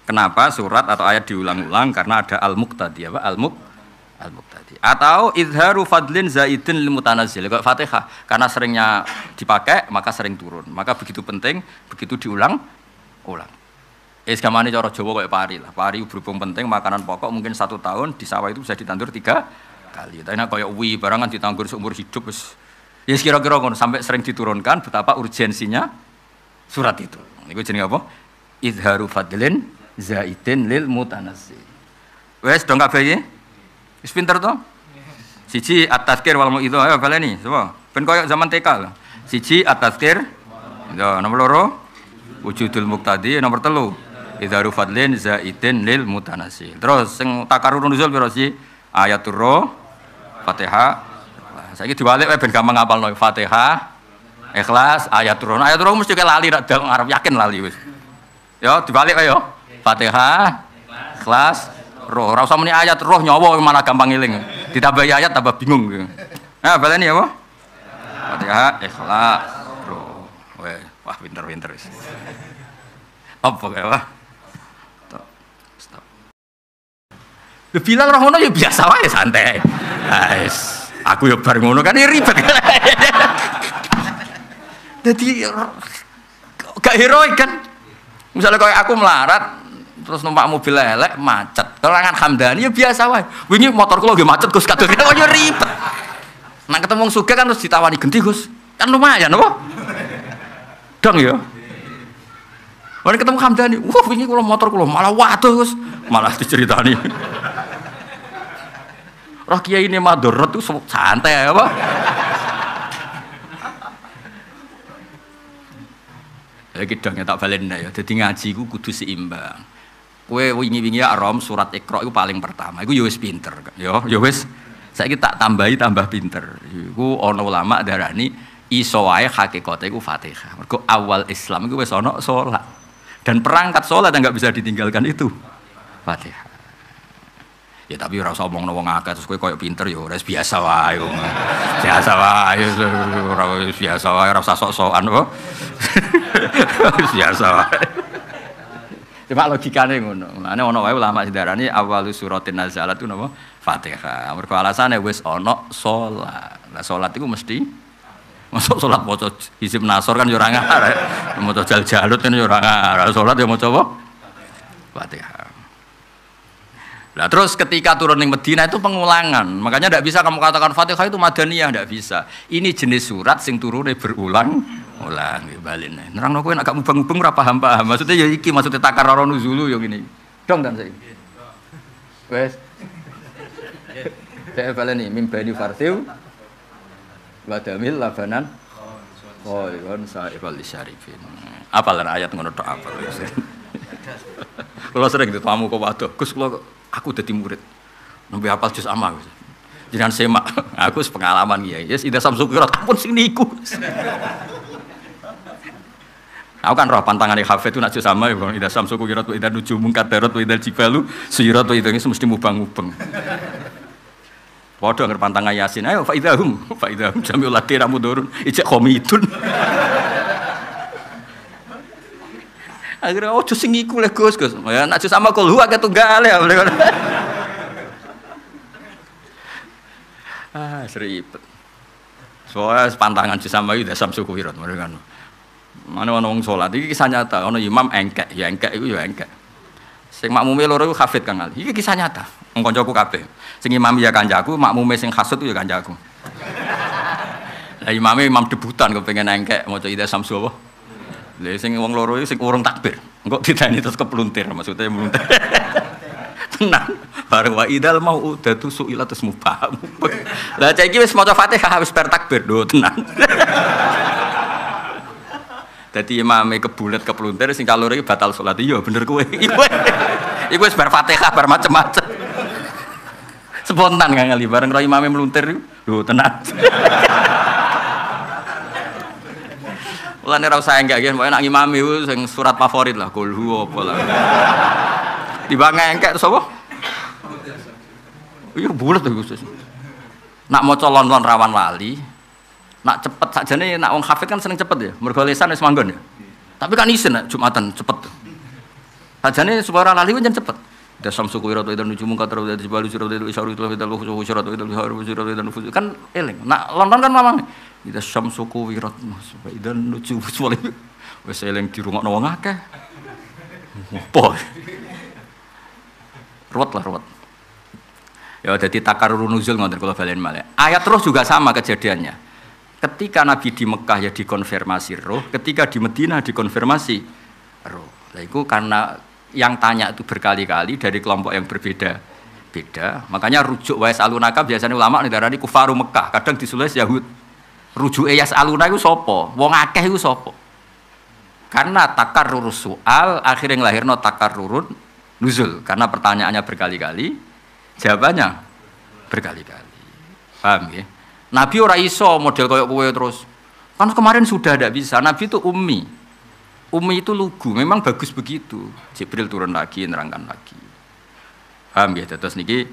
Kenapa surat atau ayat diulang-ulang? Karena ada al-muqtadi apa? Al-muqtadi. Atau izharu fadlin zaidin lil mutanazzil. Kayak Fatihah, karena seringnya dipakai maka sering turun. Maka begitu penting, begitu diulang-ulang. Gamane cara Jawa kayak pari lah. Pari berhubung penting, makanan pokok mungkin 1 tahun di sawah itu bisa ditandur 3 kali. Tapi kayak barangan ditandur seumur hidup ya kira-kira ngono sampai sering diturunkan betapa urgensinya surat itu. Niku jenenge apa? Izharu fadlin zaidin lil mutanazzil. Wes dong kabeh iki? Wis pinter to? Siji at-tazkir wal mau'izah. Ayo baleni, coba. Ben koyo zaman TK lho. Siji at-tazkir. Ya, nomor 2 wujudul muqtadi, nomor 3 izharu fadlin zaidin lil mutanazzil. Terus sing takarrur nuzul piro sih? Ayatul Roh, Fatihah. Saiki diwalik wae ben gampang ngapalno Fatihah, Ikhlas, Ayatul Roh. Ayatul Roh mesti lali rak ngarep yakin lali wis. Ya dibalik wae yo. Fatihah, Ikhlas, Roh. Ora usah muni ayat roh nyawa malah gampang ngiling. Ditambahi ayat tambah bingung. Nah, baleni apa? Fatihah, Ikhlas, Roh. Wah, pinter-pinter wis. Apa kae wah? Stop. Bilal roh ngono ya biasa wae santai. Guys, aku ya bar ngono kan ribet. Jadi gak heroik kan? Misalnya kayak aku melarat terus numpak mobil elek macet. Kalangan Hamdani ya biasa wae. Wingi motorku lho nggih macet Gus kadang ya ribet. Nek ketemu wong sugih kan terus ditawani genti Gus. Kan lumayan apa? Dong ya. Mari ketemu Hamdani. Wah, wingi kula motor kula malah waduh Gus. Malah diceritani. Roh kiai ini madharat tuh santai apa? Ya kidang tak balen ya. Dadi ngaji ku kudu seimbang. Kowe wingi-wingi Ar-Rom surat Iqra iku paling pertama. Iku ya wis pinter. Ya wis. Saiki tak tambahi tambah pinter. Iku ana ulama darani iso wae hakikate iku Fatihah. Mergo awal Islam iku wis ana salat. Dan perangkat salat yang enggak bisa ditinggalkan itu Fatihah. Ya tapi ora usah omongno wong akeh terus kowe koyo pinter ya ora biasa wae. Biasa wae ora biasa wae ora usah sok-sokan kok. Biasa wae. Cuma logikane ngono. Mulane ana wae ulama sedarani awalus suratin nazalat itu napa? Fatihah. Mergo alasane wis ana salat. Lah salat iku mesti masuk salat maca hizib nasor kan ya ora ngarep. Maca jal-jalut kan ya ora ngarep. Salat ya maca apa? Fatihah. Nah terus ketika turun di Medina itu pengulangan, makanya tidak bisa kamu katakan Fatihah itu Madaniyah, tidak bisa. Ini jenis surat sing turunnya berulang-ulang. Balin. Nerang kowe nek gak mubeng-mubeng ora paham-paham. Maksudnya ya iki, maksudnya takarrur nuzulu yo ngene. Dong kan saiki. Wes. Saya baleni mim bani farsiu wa damil labanan. Oh, kon saifal syarifin. Apalan ayat ngono tok apal. Kalau sering ditamu kok waduh, Gus kula aku dadi murid. Nembe hafal juz amma. Jenengan semak, aku pengalaman kiai. Yes, ida samsu kira pun sing niku. Aku kan roh pantangane hafid itu nak juz amma ya, ida samsu kira ida nujumun kadarat ida jibalu suyirat ida mesti mubang-mubeng. Padha ngar pantangan Yasin. Ayo fa idahum jami'ul ladina mudurun ijak khomitun. Akhirnya jus sing iku le Gus. Ya nek jus sama kul huwa ketunggal ya. Seribet. Soale pantangan jus sama iki dasam suku wirat mereka. Mana ana wong salat iki kisah nyata, ana imam engkek, ya engkek iku ya engkek. Sing makmume loro iku hafid Kang Ali. Iki kisah nyata. Wong kancaku kabeh. Sing imam ya kancaku, makmume sing hasud ya kancaku. Lah imame imam debutan kepengin engkek maca ida samsu apa? Lha sing wong loro iki sing urung takbir. Engko ditani terus kepluntir maksudnya meluntir. Tenang. Bareng wa idal mau udatu suila terus mubah. Lah cek iki wis maca Fatihah wis bar takbir do tenang. Dadi imame kebulet kepluntir sing kaloro iki batal salat. Iya bener kowe. Iku wis bar Fatihah bar macem-macem. Spontan Kang Ali bareng karo imame meluntir lho tenang. Mulane ora usah enggak yen pokoke nak imam iku sing surat favorit lah kul huwa apa lah. Timbang engkek terus apa? Iya bulet to Gus. Nak maca lon-lon rawan lali. Nak cepet sakjane nak wong hafid kan seneng cepet ya. Mergo lisan wis manggon ya. Tapi kan isin nek Jumatan cepet. Sajane supaya ora lali pancen cepet. Dasam suku wirat itu nujumu kata itu balu surat itu isyarat itu surat itu haru surat itu kan eling. Nak London kan mamang. Dasam suku wirat itu nujumu semua wis eling dirungokno wong akeh. Apa? Ruwet. Ya jadi takarrur nuzul ngoten kula balen malih. Ayat terus juga sama kejadiannya. Ketika Nabi di Mekah ya dikonfirmasi roh, ketika di Madinah dikonfirmasi roh. Lah iku karena yang tanya itu berkali-kali dari kelompok yang berbeda-beda. Makanya rujuk wa yasalunaka biasanya ulama ndarani kufaru Mekah, kadang disulis Yahud. Rujuke yasaluna iku sapa? Wong akeh iku sapa? Karena takarrur soal akhirnya nglahirno takarrurun nuzul karena pertanyaannya berkali-kali, jawabannya berkali-kali. Paham ya? Nabi ora iso model koyo kowe terus. Kan kemarin sudah tidak bisa. Nabi itu ummi. Ummi itu lugu, memang bagus begitu. Jibril turun lagi, nerangkan lagi. Paham ya? Terus niki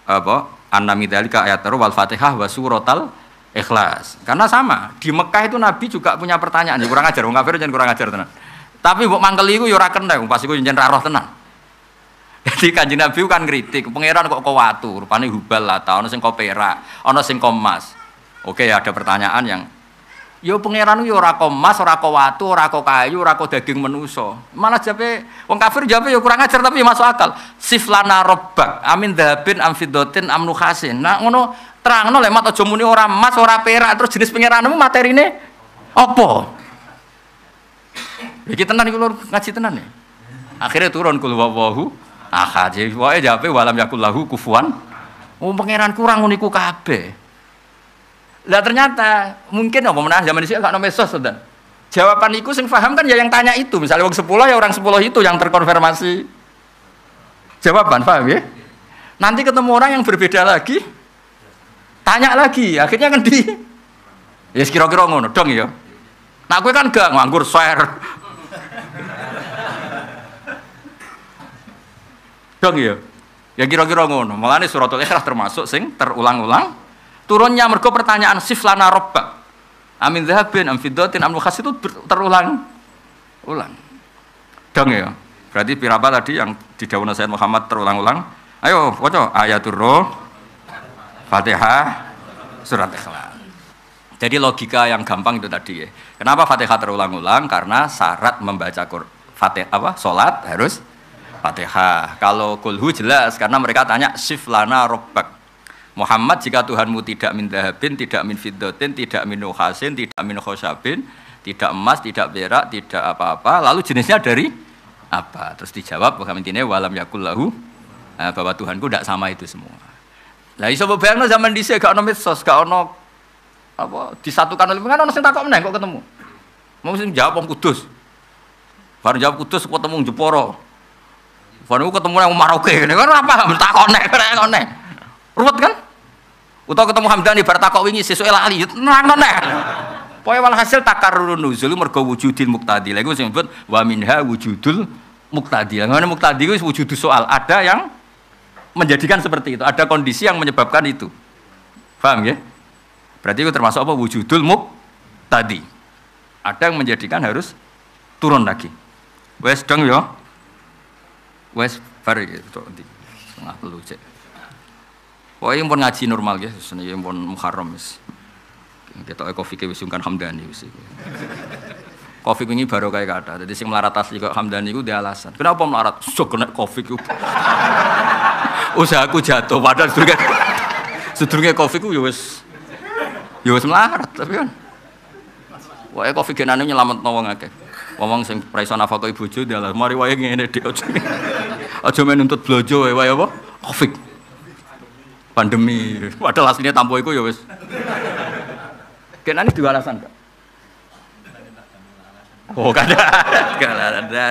apa? Annami dzalika ayatul wal Fatihah wa suratal Ikhlas. Karena sama, di Mekah itu Nabi juga punya pertanyaan. Ya kurang ajar, wong kafir jangan kurang ajar tenan. Tapi mbok mangkeli iku ya ora kena, pas iku njen ra roh tenan. Jadi Kanjeng Nabi kan kritik, pangeran kok watu, rupane hubal lata, ana sing kok perak, ana sing kok emas. Oke, ada pertanyaan yang ya pangeran yo ora kok emas, ora kok watu, ora kok kayu, ora kok daging manusa. Malah jape wong kafir jape yo kurang ajar tapi masuk akal. Siflana robbak, amin dhabin am fiddatin am nukhasin. Nah ngono terangno lek mat aja muni ora emas, ora perak, terus jenis pangeranmu materine apa? Iki tenan iku ngaji tenan ya. Akhirnya turun kul wawahu ahad. Jadi wae jape walam yakul lahu kufuwan. Oh pangeran kurang ngono iku kabeh. Lah ternyata mungkin apa menah zaman dhisik gak ono mesos dan jawaban iku sing paham kan ya yang tanya itu. Misalnya wong 10 ya orang 10 itu yang terkonfirmasi jawaban, paham ya? Nanti ketemu orang yang berbeda lagi tanya lagi, akhirnya kan ya kira-kira ngono dong ya. Nah kowe kan gak nganggur share. Dong ya. Ya kira-kira ngono. Mulane suratul Ikhlas termasuk sing terulang-ulang. Turunnya mergo pertanyaan siflana robbak. Amin dzahabin am fiddatin am nukhas itu terulang. Dong ya. Berarti pirapa tadi yang didhawuhna Sayyid Muhammad terulang-ulang? Ayo waca ayatul roh, Fatihah, surat Ikhlas. Jadi logika yang gampang itu tadi ya. Kenapa Fatihah terulang-ulang? Karena syarat membaca Fatihah salat harus Fatihah. Kalau kulhu jelas karena mereka tanya siflana robbak. Muhammad jika Tuhanmu tidak min dahabin, tidak min fiddatin, tidak min nukhasin, tidak min khosabin, tidak emas, tidak perak, tidak apa-apa, lalu jenisnya dari apa? Terus dijawab bahwa intinya walam yakul lahu, bahwa Tuhanku tidak sama itu semua. Lah iso bayangno zaman dhisik gak ono medsos, gak ono apa disatukan oleh kan ono sing takok meneh kok ketemu. Mau sing jawab wong Kudus. Baru jawab Kudus ketemu Jepara. Baru ketemu yang Maroke ngene kan ora paham takone ngene. Ruwet kan? Utawa ketemu Hamdani bar takok wingi sesuk lali nerangno nek. Pokoke walhasil takarrurun nuzul mergo wujudil muqtadi. Lha iku sing disebut wa minha wujudul muqtadi. Ngene muqtadi ku wujudus soal, ada yang menjadikan seperti itu, ada kondisi yang menyebabkan itu. Paham ya? Berarti itu termasuk apa? Wujudul muqtadi. Ada yang menjadikan harus turun lagi. Wes dong ya. Wes bar iki tok ndi. Setengah telu cek. Pokoknya pun ngaji normal ya, sebenarnya pun Muharram wis. Kita kopi ke Wisungkan Hamdani wis. Kopi ini baru kayak kata. Jadi sing melarat asli kok Hamdani itu dia alasan. Kenapa melarat? Sok kena kopi itu. Usahaku jatuh padahal sedurunge kopi ku ya wis melarat tapi kan. Pokoknya kopi genane nyelametno wong akeh. Wong sing pra iso nafkahi bojo dia lah. Mari wae ngene dik aja. Aja men nuntut blojo wae apa? Kopi. Pandemi, padahal aslinya tampo itu ya wes. Kenapa dua alasan kak? Oh kada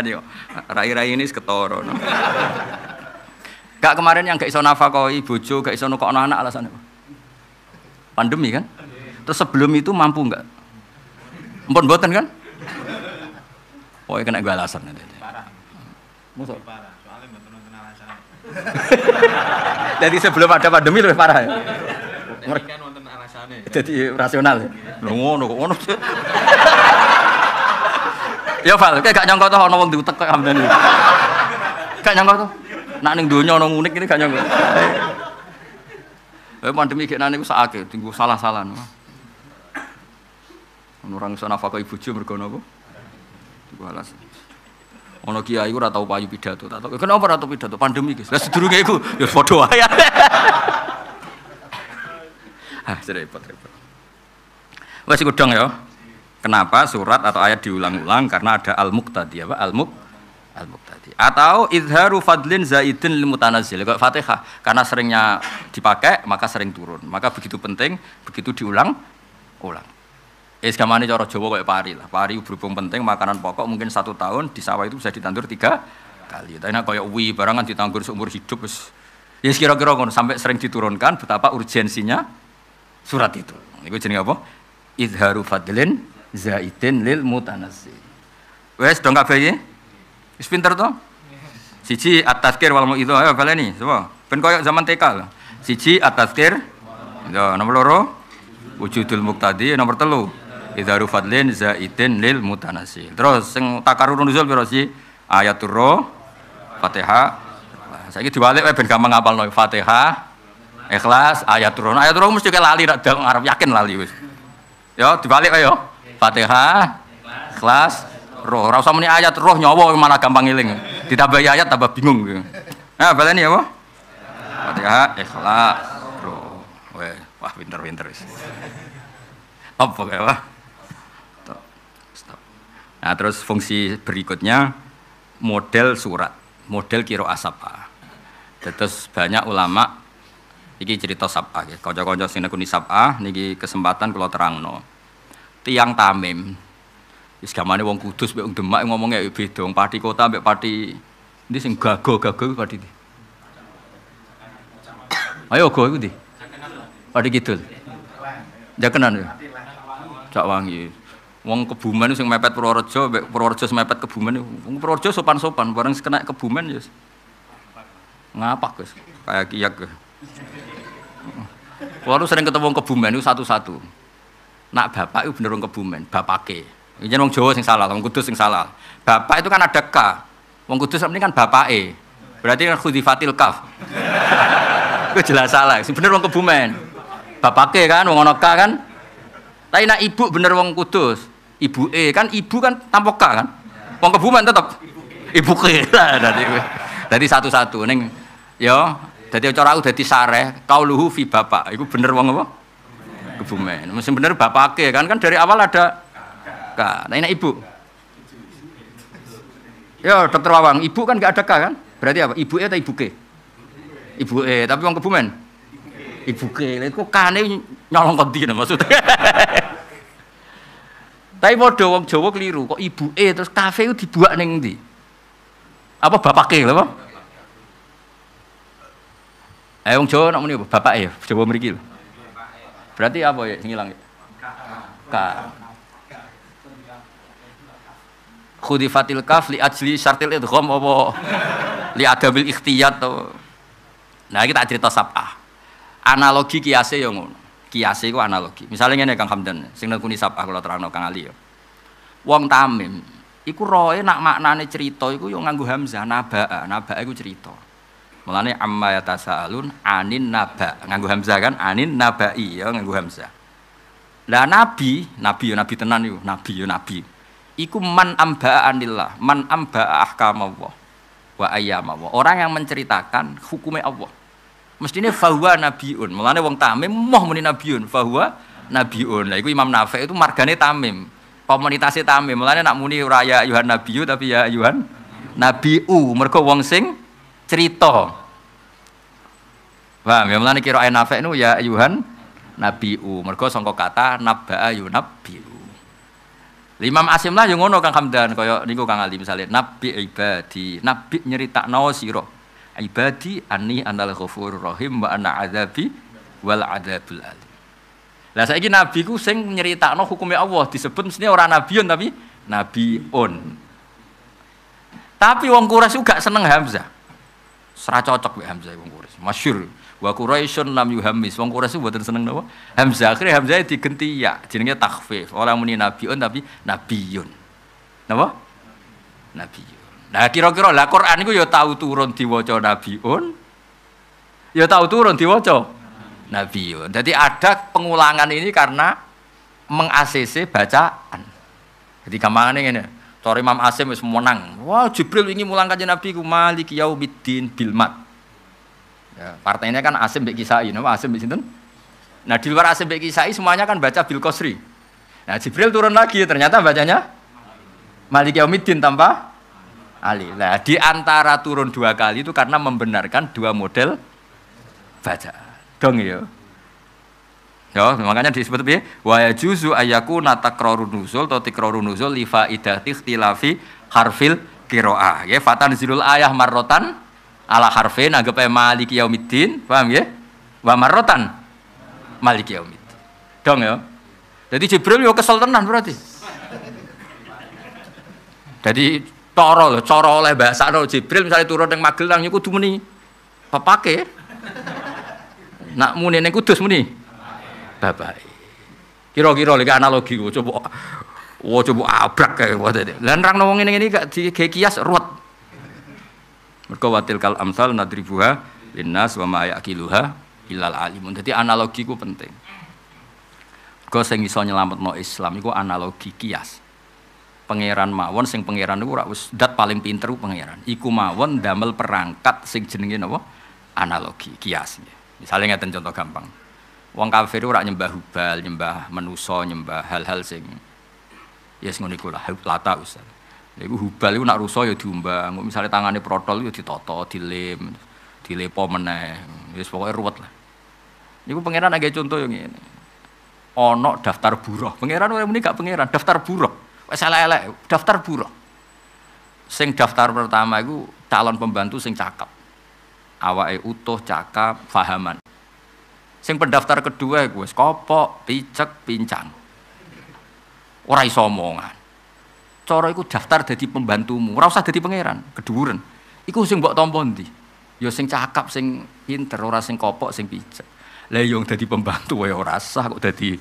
nih, rai-rai ini seketoro. Kak kemarin yang gak iso nafkahi bojo, gak iso nukok anak alasannya apa? Pandemi kan? Terus sebelum itu mampu nggak? Empun boten kan? Oh kena gue alasan nanti. Parah. Musuh. Parah. Soalnya betul-betul alasan. Jadi sebelum ada pandemi lebih parah ya? Mereka nonton alasannya. Jadi rasional ya? Ngono kok ngono. Ya Val, kayak gak nyangka tuh ono wong diutek kok Hamdan iki. nyangka to. Nak ning donya ana unik ini gak nyangka. Pandemi kene niku sakake tinggu salah-salahan. Orang iso nafkah ibu bojo mergo napa? Iku alas. Ono kiai ora tau payu pidato, tak tahu. Kenapa ora tau pidato? Pandemi, guys. Lah sedurunge iku ya padha wae. Repot-repot. Wes iku dong ya. Kenapa surat atau ayat diulang-ulang? Karena ada al-muqtadi apa? Al-muqtadi. Atau izharu fadlin zaidin lil mutanazzil. Kayak Fatihah, karena seringnya dipakai maka sering turun. Maka begitu penting, begitu diulang-ulang. Gamane cara Jawa kayak pari lah. Pari berhubung penting, makanan pokok mungkin 1 tahun di sawah itu bisa ditandur 3 kali. Tapi kayak uwi barangan ditandur seumur hidup wis. Ya kira-kira ngono sampai sering diturunkan betapa urgensinya surat itu. Iku jenenge apa? Izharu fadlin zaidin lil mutanazzil. Wes dong kabeh iki. Wis pinter to? Siji at-tazkir wal mau'izah. Ayo baleni, coba. Ben koyo zaman TK lho. Siji at-tazkir. Yo nomor 2 wujudul muqtadi, nomor 3 Idharu fadlin zaidin lil mutanazzil. Terus sing takarrurun nuzul piro sih? Ayatul Roh, Fatihah. Saiki diwalik wae ben gampang ngapalno Fatihah, Ikhlas, Ayatul Roh. Ayatul Roh mesti lali nek ngarep yakin lali wis. Yo dibalik wae yo. Fatihah, Ikhlas, Roh. Ora usah muni ayat Roh nyawa malah gampang eling. Ditambahi ayat tambah bingung. Nah, baleni apa? Fatihah, Ikhlas, Roh. Wah, pinter-pinter wis. Apa kae wah? Nah, terus fungsi berikutnya model surat, model qiraah sab'ah. Terus banyak ulama iki cerita sab'ah nggih. Kanca-kanca sing nekuni sab'ah niki kesempatan kula terangno. Tiang Tamim. Wis gamane wong Kudus mek wong Demak ngomongnya beda. Wong Pati Kota mek Pati ndi sing gago-gago Pati ndi? Ayo go iku ndi? Pati Kidul. Jakenan ya. Cak Wangi. Wong Kebumen sing mepet Purworejo, mbek Purworejo mepet Kebumen. Wong Purworejo sopan-sopan, bareng kena Kebumen ya. Ngapak, Gus. Kayak kiyak. Kulo sering ketemu wong Kebumen itu satu-satu. Nak bapak itu bener wong Kebumen, bapake. Iki wong Jawa sing salah, wong Kudus sing salah. Bapak itu kan ada K. Wong Kudus ini kan bapake. Berarti kan khudifatil kaf. Itu jelas salah. Sing bener wong Kebumen. Bapake kan wong ana K kan. Tapi nak ibu bener wong Kudus. Ibu kan ibu kan tanpa K kan. Wong Kebumen tetep ibu ke. Dadi satu-satu ning ya dadi cara aku dadi sareh qauluhu fi bapak. Iku bener wong apa? Kebumen. Mesti bener bapake kan dari awal ada K. Nah ini ibu. Ya Dokter Wawang, ibu kan enggak ada K kan? Berarti apa? Ibu atau ibu ke? Ibu tapi wong Kebumen. Ibu ke. Lha kok kane nyolong kondi maksudnya. Tapi padha wong Jawa keliru, kok ibuke terus kafe ku dibuak ning ndi? Apa bapake lho apa? Wong Jawa nak muni apa? Bapake, Jawa mriki lho. Berarti apa ya sing ilang? K. Khudifatil kaf li ajli syartil idgham apa li adabil ikhtiyat to. Nah, iki tak cerita sab'ah. Analogi kiase ya ngono. Kiase iku analogi. Misale ngene Kang Hamdan, sing nekuni sab'ah kula terangno Kang Ali ya. Wong Tamim iku roe nak maknane cerita iku yo nganggo hamzah nabaa. Nabaa iku cerita. Mulane amma yatasaalun anin naba. Nganggo hamzah kan anin nabai ya nganggo hamzah. Lah nabi tenan iku, nabi. Iku man ambaa anillah, man ambaa ahkamallah wa ayyamallah. Orang yang menceritakan hukumnya Allah. Mestine fahuwa nabiun. Mulane wong Tamim moh muni nabiun, fahuwa nabiun. Lah iku Imam Nafi itu margane Tamim. Komunitasé Tamim. Mulane nak muni ora ya ayuhan nabiyu tapi ya ayuhan nabiu. Mergo wong sing cerita. Paham ya mulane kira Nafi nu ya ayuhan nabiu. Mergo sangka kata nabaa yunabbiu. Imam Asim lah yang ngono Kang Hamdan kaya niku Kang Ali misale nabi ibadi, nabi nyeritakno sira. Ibadi anni anal ghafurur rahim wa ana adzabi wal adzabul alim. Lah saiki nabi ku sing nyeritakno hukume Allah disebut mestine ora nabiun tapi nabiun. Tapi wong Quraisy gak seneng Hamzah. Ora cocok mek Hamzah wong Quraisy. Masyhur wa Quraisyun lam yuhammis. Wong Quraisy mboten seneng napa? Hamzah. Akhire Hamzah digenti ya, jenenge takhfif. Ora muni nabiun tapi nabiyun. Napa? Nabiyun. Nah kira-kira lah Quran itu ya tahu turun diwaca nabiun, ya tahu turun diwaca nabiun. Jadi ada pengulangan ini karena meng-ACC bacaan. Jadi gampangane ngene. Cara Imam Asim wis menang. Wah, Jibril ingin mulang kanjeng Nabi ku Maliki Yaumiddin bil mat. Ya, partainya kan Asim mbek Kisai, napa Asim mbek sinten? Nah, di luar Asim mbek Kisai semuanya kan baca bil qasri. Nah, Jibril turun lagi ternyata bacanya Maliki Yaumiddin tanpa alif. Nah, di antara turun 2 kali itu karena membenarkan 2 model bacaan. Dong ya. Ya, makanya disebut piye? Wa yajuzu ayyakuna takrarun nuzul atau tikrarun nuzul li faidati ikhtilafi harfil qiraah. Ya, fatanzilul ayah marrotan ala harfin anggape maliki yaumiddin, paham ya? Wa marrotan maliki yaumiddin. Dong ya. Jadi Jibril yo kesel tenan berarti. Jadi cara oleh bahasane Jibril misalnya turun ning Magelang niku kudu muni pepake. Nak muni ning Kudus muni bapak. Kira-kira lek analogi coba abrak kae wae. Lah nerangno wong ngene iki gak dikias ruwet. Mergo watil kal amsal nadribuha linnas wa ma yaqiluha illal alimun. Dadi analogi ku penting. Mergo sing iso nyelametno Islam iku analogi kias. Pangeran mawon sing pangeran niku ora wis dat paling pinter ku pangeran. Iku mawon damel perangkat sing jenenge napa? Analogi, kias. Misalnya ngeten contoh gampang. Wong kafir ora nyembah hubal, nyembah manusa, nyembah hal-hal sing yes ngono iku lah lata Ustaz. Niku hubal iku nak rusa ya diumbang, misale tangane protol ya ditata, dilem, dilepo meneh. Wis pokoke ruwet lah. Niku pangeran agek contoh yang ngene. Ana daftar buruh. Pangeran ora muni gak pangeran, daftar buruh. Wis elek-elek, daftar buruh. Sing daftar pertama iku calon pembantu sing cakep. Awake utuh, cakep, fahaman. Sing pendaftar kedua iku wis kopok, picek, pincang. Ora iso omongan. Cara iku daftar dadi pembantumu, ora usah dadi pangeran, keduren. Iku sing mbok tampa ndi? Ya sing cakep, sing pinter, ora sing kopok, sing picek. Lah yo dadi pembantu wae ora sah kok dadi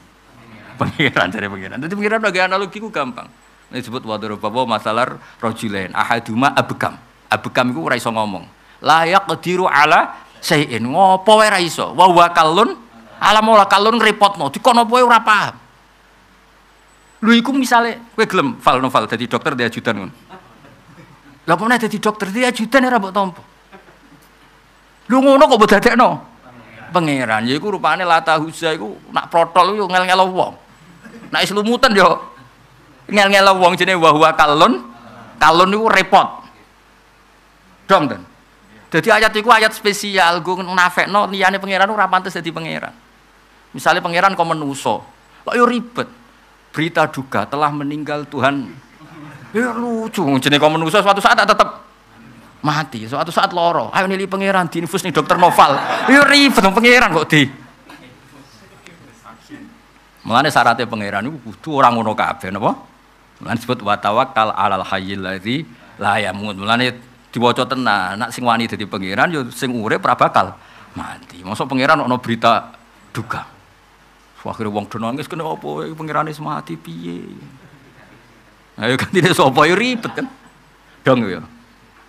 pangeran jare pangeran. Dadi pangeran bagi analogi ku gampang. Nek disebut wadoro bapa masalah rajulain ahaduma abkam. Abkam iku ora iso ngomong. La yaqdiru ala sayin ngopo wae ra iso wa huwa kallun alam ora kallun repotno dikono apa ora paham lho iku misale kowe gelem novel dadi dokter di ajudan ngono lha apa meneh dadi dokter di ajudan ora mbok tampa lho ngono kok mbok dadekno pangeran ya iku rupane lata huza iku nak protol yo ngel-ngel wong nak islumutan yo ngel-ngel wong jenenge wa huwa kallun iku repot dong ten. Jadi ayat itu ayat spesial, gue nafekno liyane pangeran ora pantes dadi pangeran. Misalnya pangeran kok menuso, kok yo ribet. Berita duka telah meninggal Tuhan. Ya lucu, jenenge kok menuso suatu saat tetap mati, suatu saat loro. Ayo nili pangeran diinfus nih dokter Noval. Yo ribet pangeran kok di. Mulane syaratnya pangeran iku kudu ora ngono kabeh napa? Mulane disebut wa tawakkal 'alal hayyil ladzi la yamut. Mulane diwaca tenan, nak sing wani dadi pangeran ya sing urip ora bakal mati. Mosok pangeran ana berita duka. Akhire wong do nangis kena apa iki pangerane mati piye. Ayo gantine sapa ya ribet kan. Dong ya.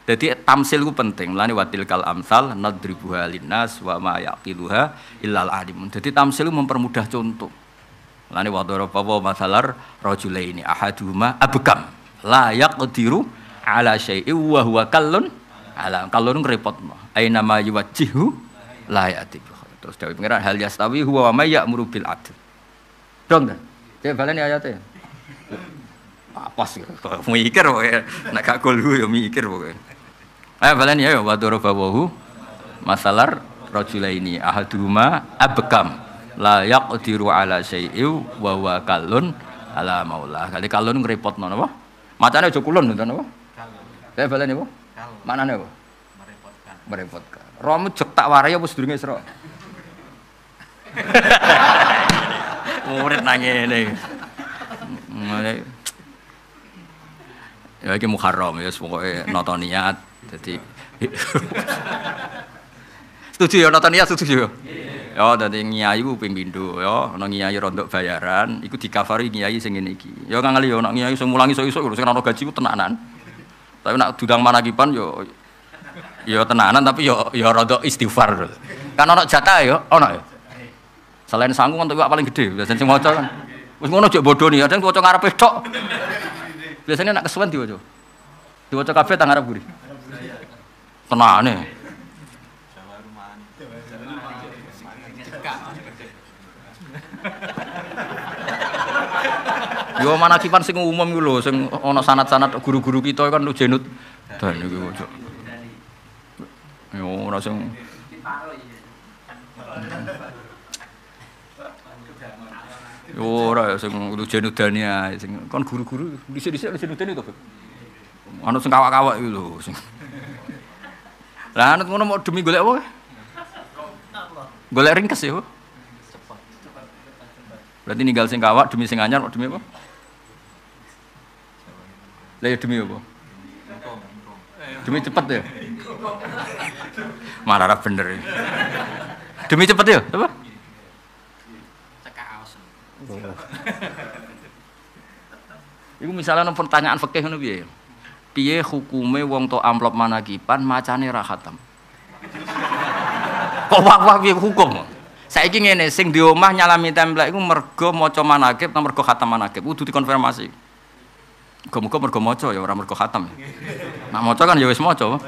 Dadi tamsil ku penting. Mulane watilkal amsal nadribuha linnas wa ma yaqiluha illal alim. Dadi tamsil mempermudah contoh. Mulane wadara apa masalah rajulaini ahaduhuma abkam la yaqdiru ala syai'i wa huwa kallun ala kallun repotno aina ma yuwajjihu la ya'ti terus dawuh pengiran hal yastawi huwa wa may ya'muru bil adl dong ta cek baleni ayate apa sih mikir pokoke nek gak kulhu ya mikir pokoke ayo baleni ayo wa darabahu masalar rajulaini ahaduhuma abkam la yaqdiru ala syai'i wa huwa kallun ala maula kali kallun ngrepotno napa macane aja kulun ngoten napa saya baleni apa? Maknane apa? Merepotkan. Romo jek tak warai apa sedurunge Isra? Murid nang ngene. Ya iki Muharram ya pokoke nata niat. Dadi setuju ya nata niat setuju. Ya dadi nyai ku ping pindho ya, ana nyai rondok bayaran iku dikafari nyai sing ngene iki. Ya kang ali ya ana nyai sing mulangi iso-iso sing ana gaji ku tenanan. Tapi nak dudang manakiban yo tenanan tapi yo rada istighfar. Kan ana jatah yo, ana ya. Selain sanggung untuk iwak paling gede, biasanya sing maca kan. Wis ngono jek bodoh nih, ada yang waca ngarepe tok. Biasanya nak kesuwen diwaca. Diwaca kabeh tang ngarep guri. Tenane. Yo manakipan sing umum iku lho, sing ana sanad-sanad guru-guru kita kan lu jenut. Dan iki waca. Yo ora sing yo ora sing lu jenut dania sing kon guru-guru dhisik-dhisik lu jenut dani to. Ana sing kawak-kawak iki lho sing. Lah anut ngono mau demi golek apa? Golek ringkes ya. Berarti ninggal sing kawak demi sing anyar demi apa? Lah ya demi apa? Demi cepet ya? Marah bener ya. Demi cepet ya? Apa? Cekaos. Iku misalnya pertanyaan fikih ngono piye? Piye hukume wong tok amplop manakipan macane ra khatam? Kok wah piye hukum? Saiki ngene sing di omah nyalami templek iku mergo maca manakib ta mergo khatam manakib kudu dikonfirmasi. Muga-muga mergo maca ya ora mergo khatam. Nak maca kan ya wis maca.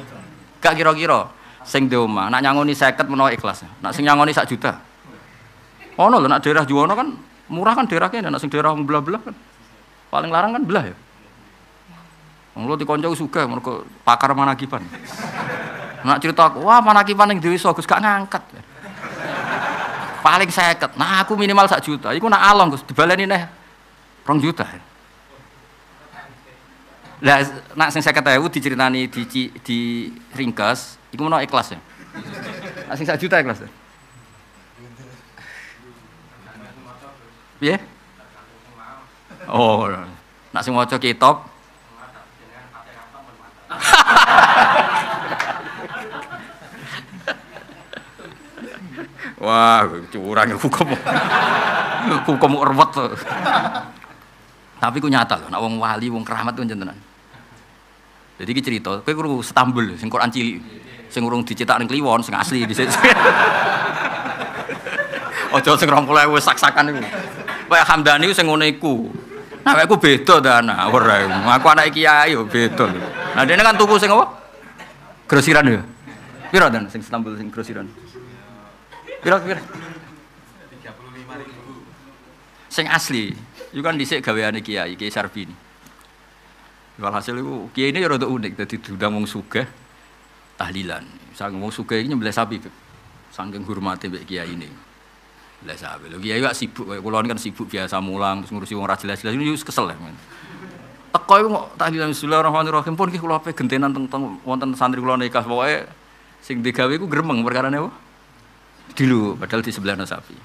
Gak kira-kira sing di omah nak nyangoni 50 menawa ikhlas. Nak sing nyangoni 1 juta. Ono lho nak daerah Juwono kan murah kan daerah kene, nak sing daerah belah-belah kan. Paling larang kan belah ya. Wong lu dikonco sugih mergo pakar manakiban. Nak cerita wah manakiban ning desa Gus gak ngangkat. Paling 50. Nah aku minimal 1 juta. Iku nak alon Gus dibaleni neh 2 juta. Lah nak sing 50.000 diceritani di ringkes, iku menawa ikhlas ya. Nak sing 1 juta ikhlas. Piye? Oh. Nak sing maca kitab wah, curang hukum. Hukum urwet. Tapi ku nyata lho, nek wong wali, wong keramat ku jenengan. Jadi iki cerita, kowe krungu Istanbul sing Quran cilik, sing urung dicetak ning Kliwon sing asli dhisik. Aja sing 20.000 sak-sakan iku. Kaya Hamdani ku sing ngono iku. Nah, aku beda ta ana, ora. Aku anak kiai yo beda lho. Nah, dene kan tuku sing apa? Grosiran ya. Piro dan sing Istanbul sing grosiran? Piro-piro? 35.000. Sing asli, iku kan dhisik gaweane Kiai Sarbini. Walhasil iku kiai ini rada unik, dadi diundang wong sugih tahlilan. Saking wong sugih iki nyembelih sapi. Saking hormate mbek kiai ini. Lah sapi. Lho kiai kok sibuk kaya kula kan sibuk biasa mulang terus ngurusi wong ra jelas-jelas ini wis kesel ya. Teko iku kok tahlilan bismillahirrahmanirrahim pun iki kula ape gentenan teng wonten santri kula nikah pokoke sing digawe iku gremeng perkarane apa? Dilu padahal di sebelahna sapi.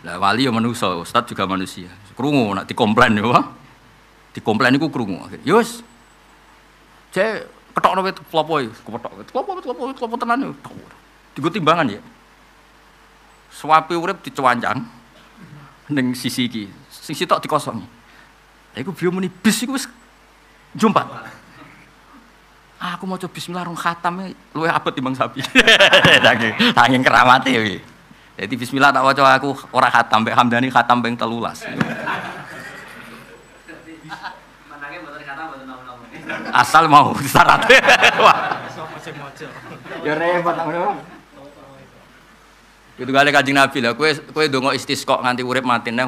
Lah wali ya manusia, ustaz juga manusia. Krungu nak dikomplain ya, Pak. Dikomplain iku krungu. Ya wis. Cek ketokno wit klopo iki, klopo tenan yo. Digo timbangan ya. Suapi urip dicuwancang ning sisi iki. Sing sitok dikosongi. Lah iku beliau muni bis iku wis jumpat. Aku maca bismillahirrahmanirrahim khatame luwih abot timbang sapi. Saking keramate iki. Jadi bismillah tak waca aku ora khatam mbek Hamdani khatam ping 13. Manake mboten khatam mboten nom-nom. Asal mau syarat. Ya repot ngono. Itu kali Kanjeng Nabi lah, kowe ndonga istisqa nganti urip mati neh.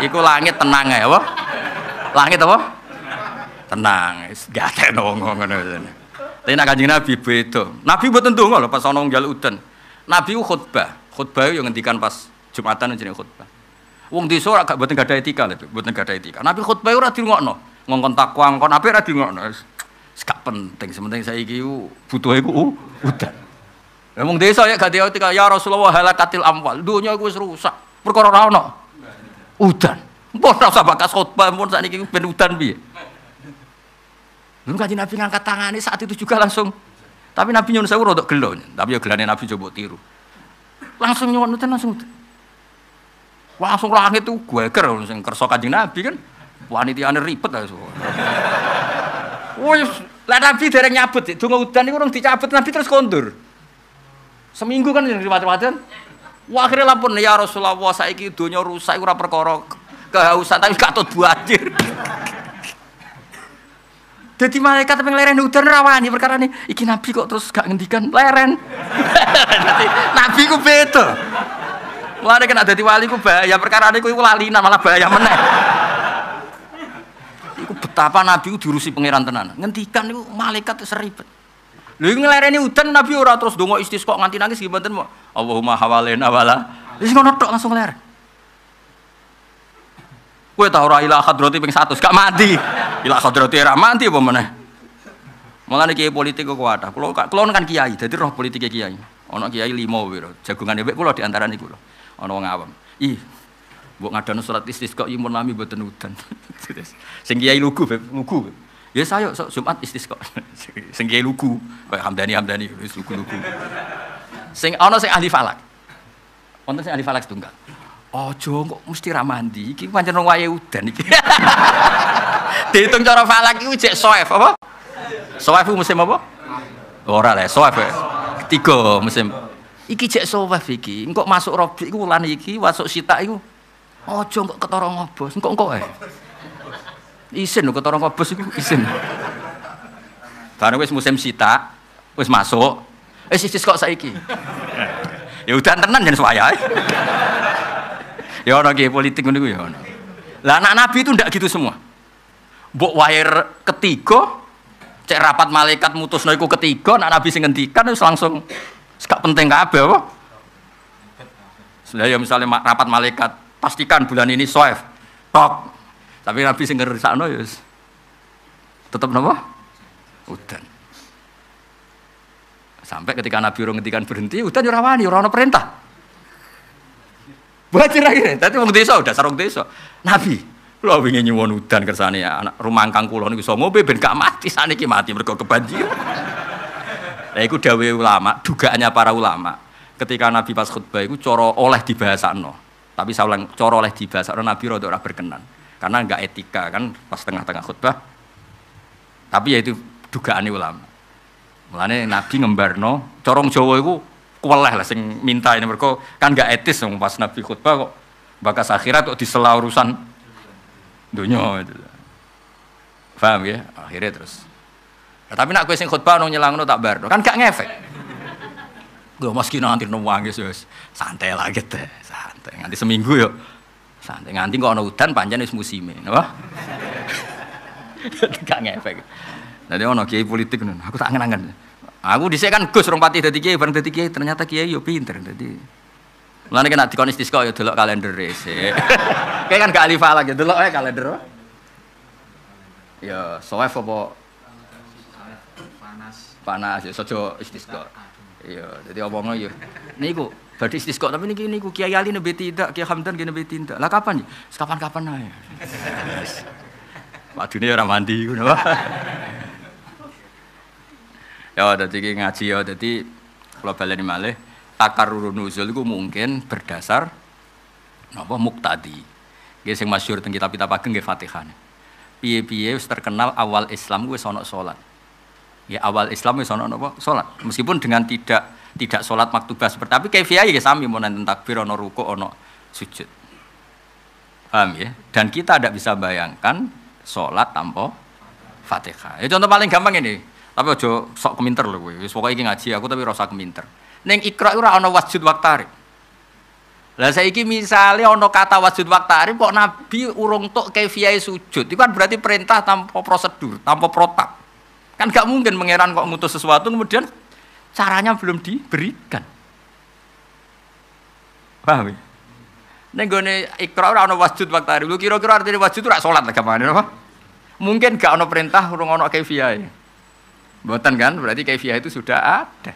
Iku langit tenang ae apa? Langit apa? Tenang, gak tekno ngono. Tapi nek Kanjeng Nabi beda. Nabi mboten ndonga lho pas ana wong njaluk udan. Nabi khutbah yo ngendikan pas Jumatan jenenge khutbah. Wong desa ora gak mboten gadah etika lho, mboten gadah etika. Nabi khutbah ora dirungokno, ngongkon takwa, ngongkon apik ora dirungokno. Wis gak penting, sementing saiki butuhe iku udan. Lah wong desa ya gak gadah etika, ya Rasulullah halakatil amwal. Dunya iku wis rusak. Perkara ora ono udan. Mpun ora usah bakas khutbah, mpun sakniki ben udan piye. Lalu Kanjeng Nabi ngangkat tangannya saat itu juga langsung. Tapi Nabi nyuwun sewu rodok gelo, tapi ya gelane Nabi coba tiru. Langsung nyuwun udan langsung. Langsung langit itu geger sing kersa Kanjeng Nabi kan. Wanitane ribet ae. Wis, lah Nabi dereng nyabut, donga udan niku urung dicabut Nabi terus kondur. Seminggu kan yang riwayat-riwayat. Wah akhirnya lapor ya Rasulullah saiki donya rusak ora perkara kehausan tapi gak tut banjir. Dadi malaikat pengen leren udan rawani perkara ini iki Nabi kok terus gak ngendikan leren. Nabi ku beda. Mulane kena dadi wali ku bahaya perkara niku iku lalinan malah bahaya meneh. Iku betapa Nabi ku diurusi pangeran tenan. Ngendikan niku malaikat seribet. Lha iku nglereni udan Nabi ora terus donga istisqa nganti nangis nggih mboten mo. Allahumma hawalena wala. Wis ngono tok langsung leren. Kowe ta ora ila hadrati ping 100 gak mati. Ila hadrati ora mati apa meneh. Mulane kiai politik kok kuwat. Kulo kan kiai, dadi roh politike kiai. Ana kiai 5 wiro. Jagongane wek kulo di antarané kulo. Ana wong awam. Ih, mbok ngadani salat istisqa imun nami mboten udan. Sing kiai lugu, lugu. Ya saya Jumat istisqa. Sing kiai lugu, kaya Hamdani wis lugu-lugu. Sing ana sing ahli falak. Wonten sing ahli falak setunggal. Ojo kok mesti ra mandi. Iki pancen wong wayahe udan iki. Dihitung cara falak iku jek soef apa? Soef musim apa? Ora le, soef. Ketiga musim. Iki jek soef iki. Engko masuk Rabi iku wulan iki, masuk Sita iku. Ojo kok ketara ngobos. Engko ae. Isin lho ketara ngobos iku isin. Bareng wis musim Sita, wis masuk. Istis kok saiki. Ya udan tenan yen suwayahe. Ya ana kiai politik ngono iku ya ana. Lah anak Nabi itu ndak gitu semua. Mbok wae ketiga cek rapat malaikat mutusno iku ketiga anak Nabi sing ngendikan wis langsung gak penting kabeh apa. Sudah ya misalnya rapat malaikat pastikan bulan ini soef. Tok. Tapi Nabi sing ngersakno ya tetep napa? Udan. Sampai ketika Nabi urung ngendikan berhenti, udan ya ora wani, ora ana perintah. Bocor akhirnya, tadi wong desa udah sarung desa. Nabi, lho wingi nyuwun udan kersane ya anak rumangkang kula niku iso ngombe ben gak mati saniki mati mergo kebanjir. Lah iku dawuhe ulama, dugaannya para ulama. Ketika Nabi pas khutbah iku cara oleh dibahasakno. Tapi saulang cara oleh dibahasakno Nabi rada ora berkenan. Karena enggak etika kan pas tengah-tengah khutbah. Tapi ya itu dugaane ulama. Mulane Nabi ngembarno cara Jawa iku kuweleh lah sing minta ini mergo kan gak etis wong pas Nabi khutbah kok bakas akhirat kok disela urusan dunya gitu. Paham ya? Akhirnya terus. Nah, tapi nak kowe sing khutbah nang nyelangno tak barno kan gak ngefek. Lho meski nanti nangis wis santai lah gitu. Santai nganti seminggu yo. Santai nganti kok ana udan pancen wis musime, napa? Gak ngefek. Dadi ono kiai politik ngono. Aku tak angen-angen. Aku dhisik kan Gus rong pati dadi kiai, bareng dadi kiai ternyata kiai yo pinter dadi. Mulane kena dikon istisqa yo delok kalender sik. Kayak kan gak alif falak ya delok ae kalender. Ya, soef apa panas ya saja istisqa. Iya, dadi omongno yo. Niku badhe istisqa tapi niku Kiai Ali nembe tidak, Kiai Hamdan nembe tidak. Lah kapan ya? Kapan-kapan ae. Wadune ora mandi ngono. Ya dadi ngaji ya dadi kula baleni malih takarrurun nuzul iku mungkin berdasar napa muqtadi. Nggih sing masyhur teng kitab-kitab ageng nggih Fatihah. Piye-piye wis terkenal awal Islam wis ana salat. Ya awal Islam wis ana napa? Salat. Meskipun dengan tidak salat maktubah seperti tapi kaifiah ya sami mun enten takbir ana rukuk ana sujud. Paham ya? Dan kita tidak bisa bayangkan salat tanpa Fatihah. Ya contoh paling gampang ini. Tapi aja sok keminter lho kowe. Wis pokoke iki ngaji aku tapi ora usah keminter. Ning Iqra ora ana wasjud waqtarib. Lah saiki misale ana kata wasjud waqtarib kok Nabi urung tok kaifiah sujud. Itu kan berarti perintah tanpa prosedur, tanpa protap. Kan gak mungkin pangeran kok ngutus sesuatu kemudian caranya belum diberikan. Paham ya? Ning gone Iqra ora ana wasjud waqtarib. Lu kira-kira artine wasjud ora salat lah gamane apa? Mungkin gak ana perintah urung ana kaifiah. Mboten kan, berarti kaifiah itu sudah ada.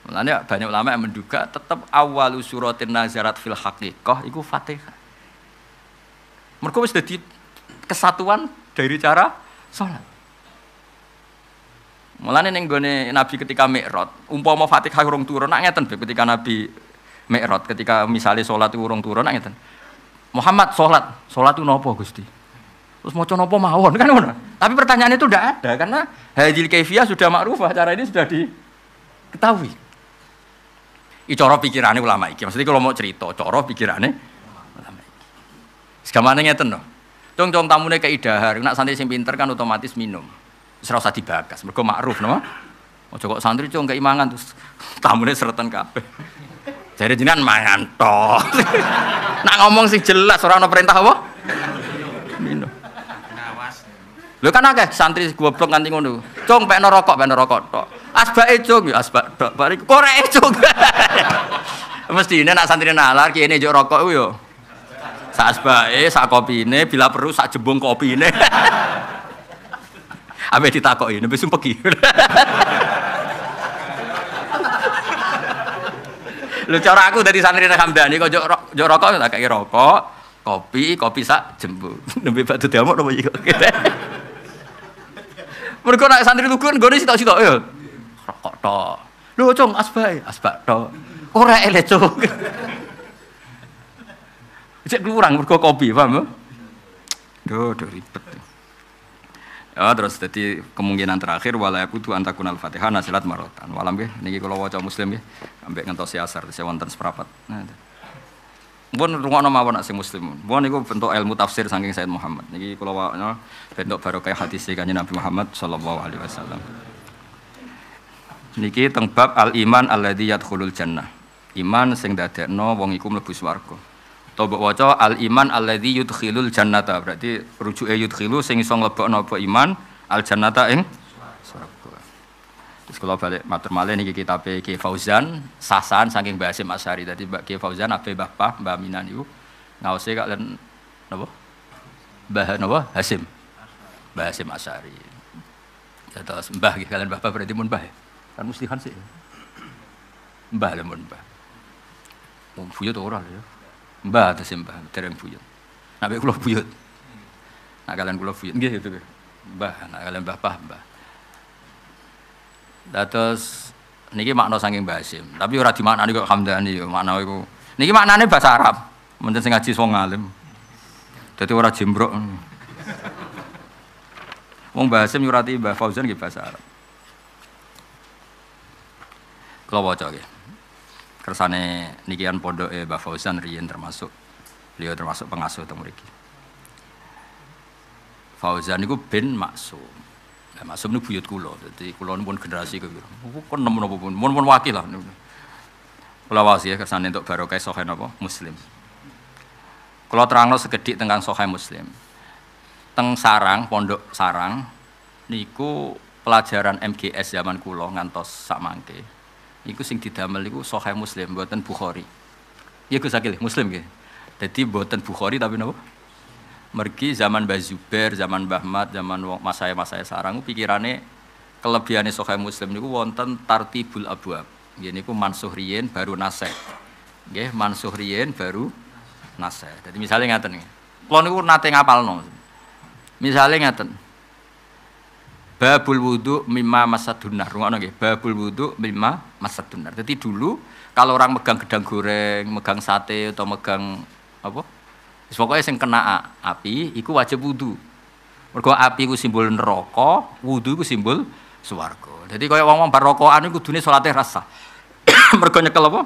Mulanya banyak ulama yang menduga tetap awalu suratin nazarat fil haqiqah iku Fatihah. Mergo wis dadi kesatuan dari cara salat. Mulane ning gone Nabi ketika Mi'raj, umpama Fatihah urung turun, nak ngeten ketika Nabi Mi'raj, ketika misalnya salat urung turun, nak ngeten. Muhammad salat itu napa Gusti? Terus maca napa mawon kan ngono. Tapi pertanyaan itu tidak ada karena hadil kaifiyah sudah makrufah, cara ini sudah diketahui. Iki cara pikirane ulama iki. Maksudnya kalau mau cerita, cara pikirane ulama iki. Segamane ngeten lho. Cung tamune keidahar, nek santri sing pinter kan otomatis minum. Wis ora usah dibagas, mergo makruf no. Ojo kok santri cung keimangan terus tamune seretan kabeh. Jare jenengan mangan tok. Nak ngomong sing jelas ora ana perintah apa? Minum. Nawas. Lho kan akeh santri goblok nganti ngono. Cung pekno rokok tok. Asbake cung ya asbak tok. Bari koreke cung. Mestine nak santri nalar kene njuk rokok ku yo. Sak asbake, sak kopine, bila perlu sak jembung kopine. Ape ditakoki nembe sumpeki. Lho cara aku dadi santri nang Hamdani kok njuk rokok tak kei rokok, kopi sak jembung. Nembe batu diamuk napa iki kok. Mergo nek santri lugu nggone sitok-sitok ya. Rokok tok. Lho cung asbak tok. Ora elek cung. Cek kurang mergo kopi, paham? Duh ribet. Ya terus jadi kemungkinan terakhir wala yakutu antakunal Fatihah nasilat marotan. Walam nggih niki kula waca Muslim nggih ambek ngentosi asar saya wonten seprapat. Nah. Mun rungokno mawon nek sing Muslim. Mun niku bentuk ilmu tafsir saking Sayyid Muhammad. Niki kula waca bentuk barokah hadis Kanjeng Nabi Muhammad sallallahu alaihi wasallam. Niki teng bab al iman alladzi yadkhulul jannah. Iman sing dadekno wong iku mlebu swarga. Toba waca al iman alladzi yudkhilul jannata, berarti rujuke yudkhilu sing iso mlebokno apa iman al jannata ing swarga. Terus kula balik matur malih niki kitabe Ki Fauzan sasan saking Mbah Hasim Asy'ari. Dadi Mbak Ki Fauzan ape Bapak Mbah Minan niku ngaose kalian napa? Mbah Hasim. Mbah Hasim Asy'ari. Terus Mbah nggih kalian Bapak berarti mun Mbah. Kan muslihan sih. Mbah mun Mbah. Mun buyut ora lho. Mbah atau sembah, dereng buyut. Nabi kula buyut. Nak kalian kula buyut, nggih gitu. Mbah, nak kalian bapak mbah. Dados niki makna saking Mbah Hasim, tapi ora dimaknani kok Hamdani yo, makna iku. Niki maknane bahasa Arab. Menten sing ngaji wong alim. Dadi ora jembrok. Wong Mbah Hasim nyurati Mbah Fauzan nggih bahasa Arab. Kula waca nggih. Kersane nikian pondoke Mbah Fauzan riyen termasuk pengasuh teng mriki. Fauzan niku ben Maksum. Lah Maksum niku buyut kula. Dadi kula pun generasi kepiro. Kon nemen apa pun, mun wakil lah. Kula waos ya kersane entuk barokah Sahih napa Muslim. Kula terangno sekedhik tentang Sahih Muslim. Teng Sarang, Pondok Sarang niku pelajaran MGS zaman kula ngantos sak mangke. Iku sing didamel iku Sahih Muslim mboten Bukhari. Iya Gus Akil Muslim nggih. Dadi mboten Bukhari tapi napa? Mergi zaman Mbah Zubair, zaman Mbah Mat, zaman masaya Sarang pikirane kelebihane Sahih Muslim niku wonten tartibul abwab. Nggih niku mansuh riyen baru nasih. Nggih, mansuh riyen baru nasih. Dadi misale ngaten nggih. Kula niku nate ngapalno. Misale ngaten. Babul wudu mimma masadunar. Ngono nggih, babul wudu mimma masadunar. Jadi dulu kalau orang megang gedang goreng, megang sate atau megang apa? Wis pokoke sing kena api iku wajib wudu. Mergo api iku simbol neraka, wudu iku simbol swarga. Jadi kaya wong-wong bar rokokan iku kudune salate rasa. Mergo nyekel apa?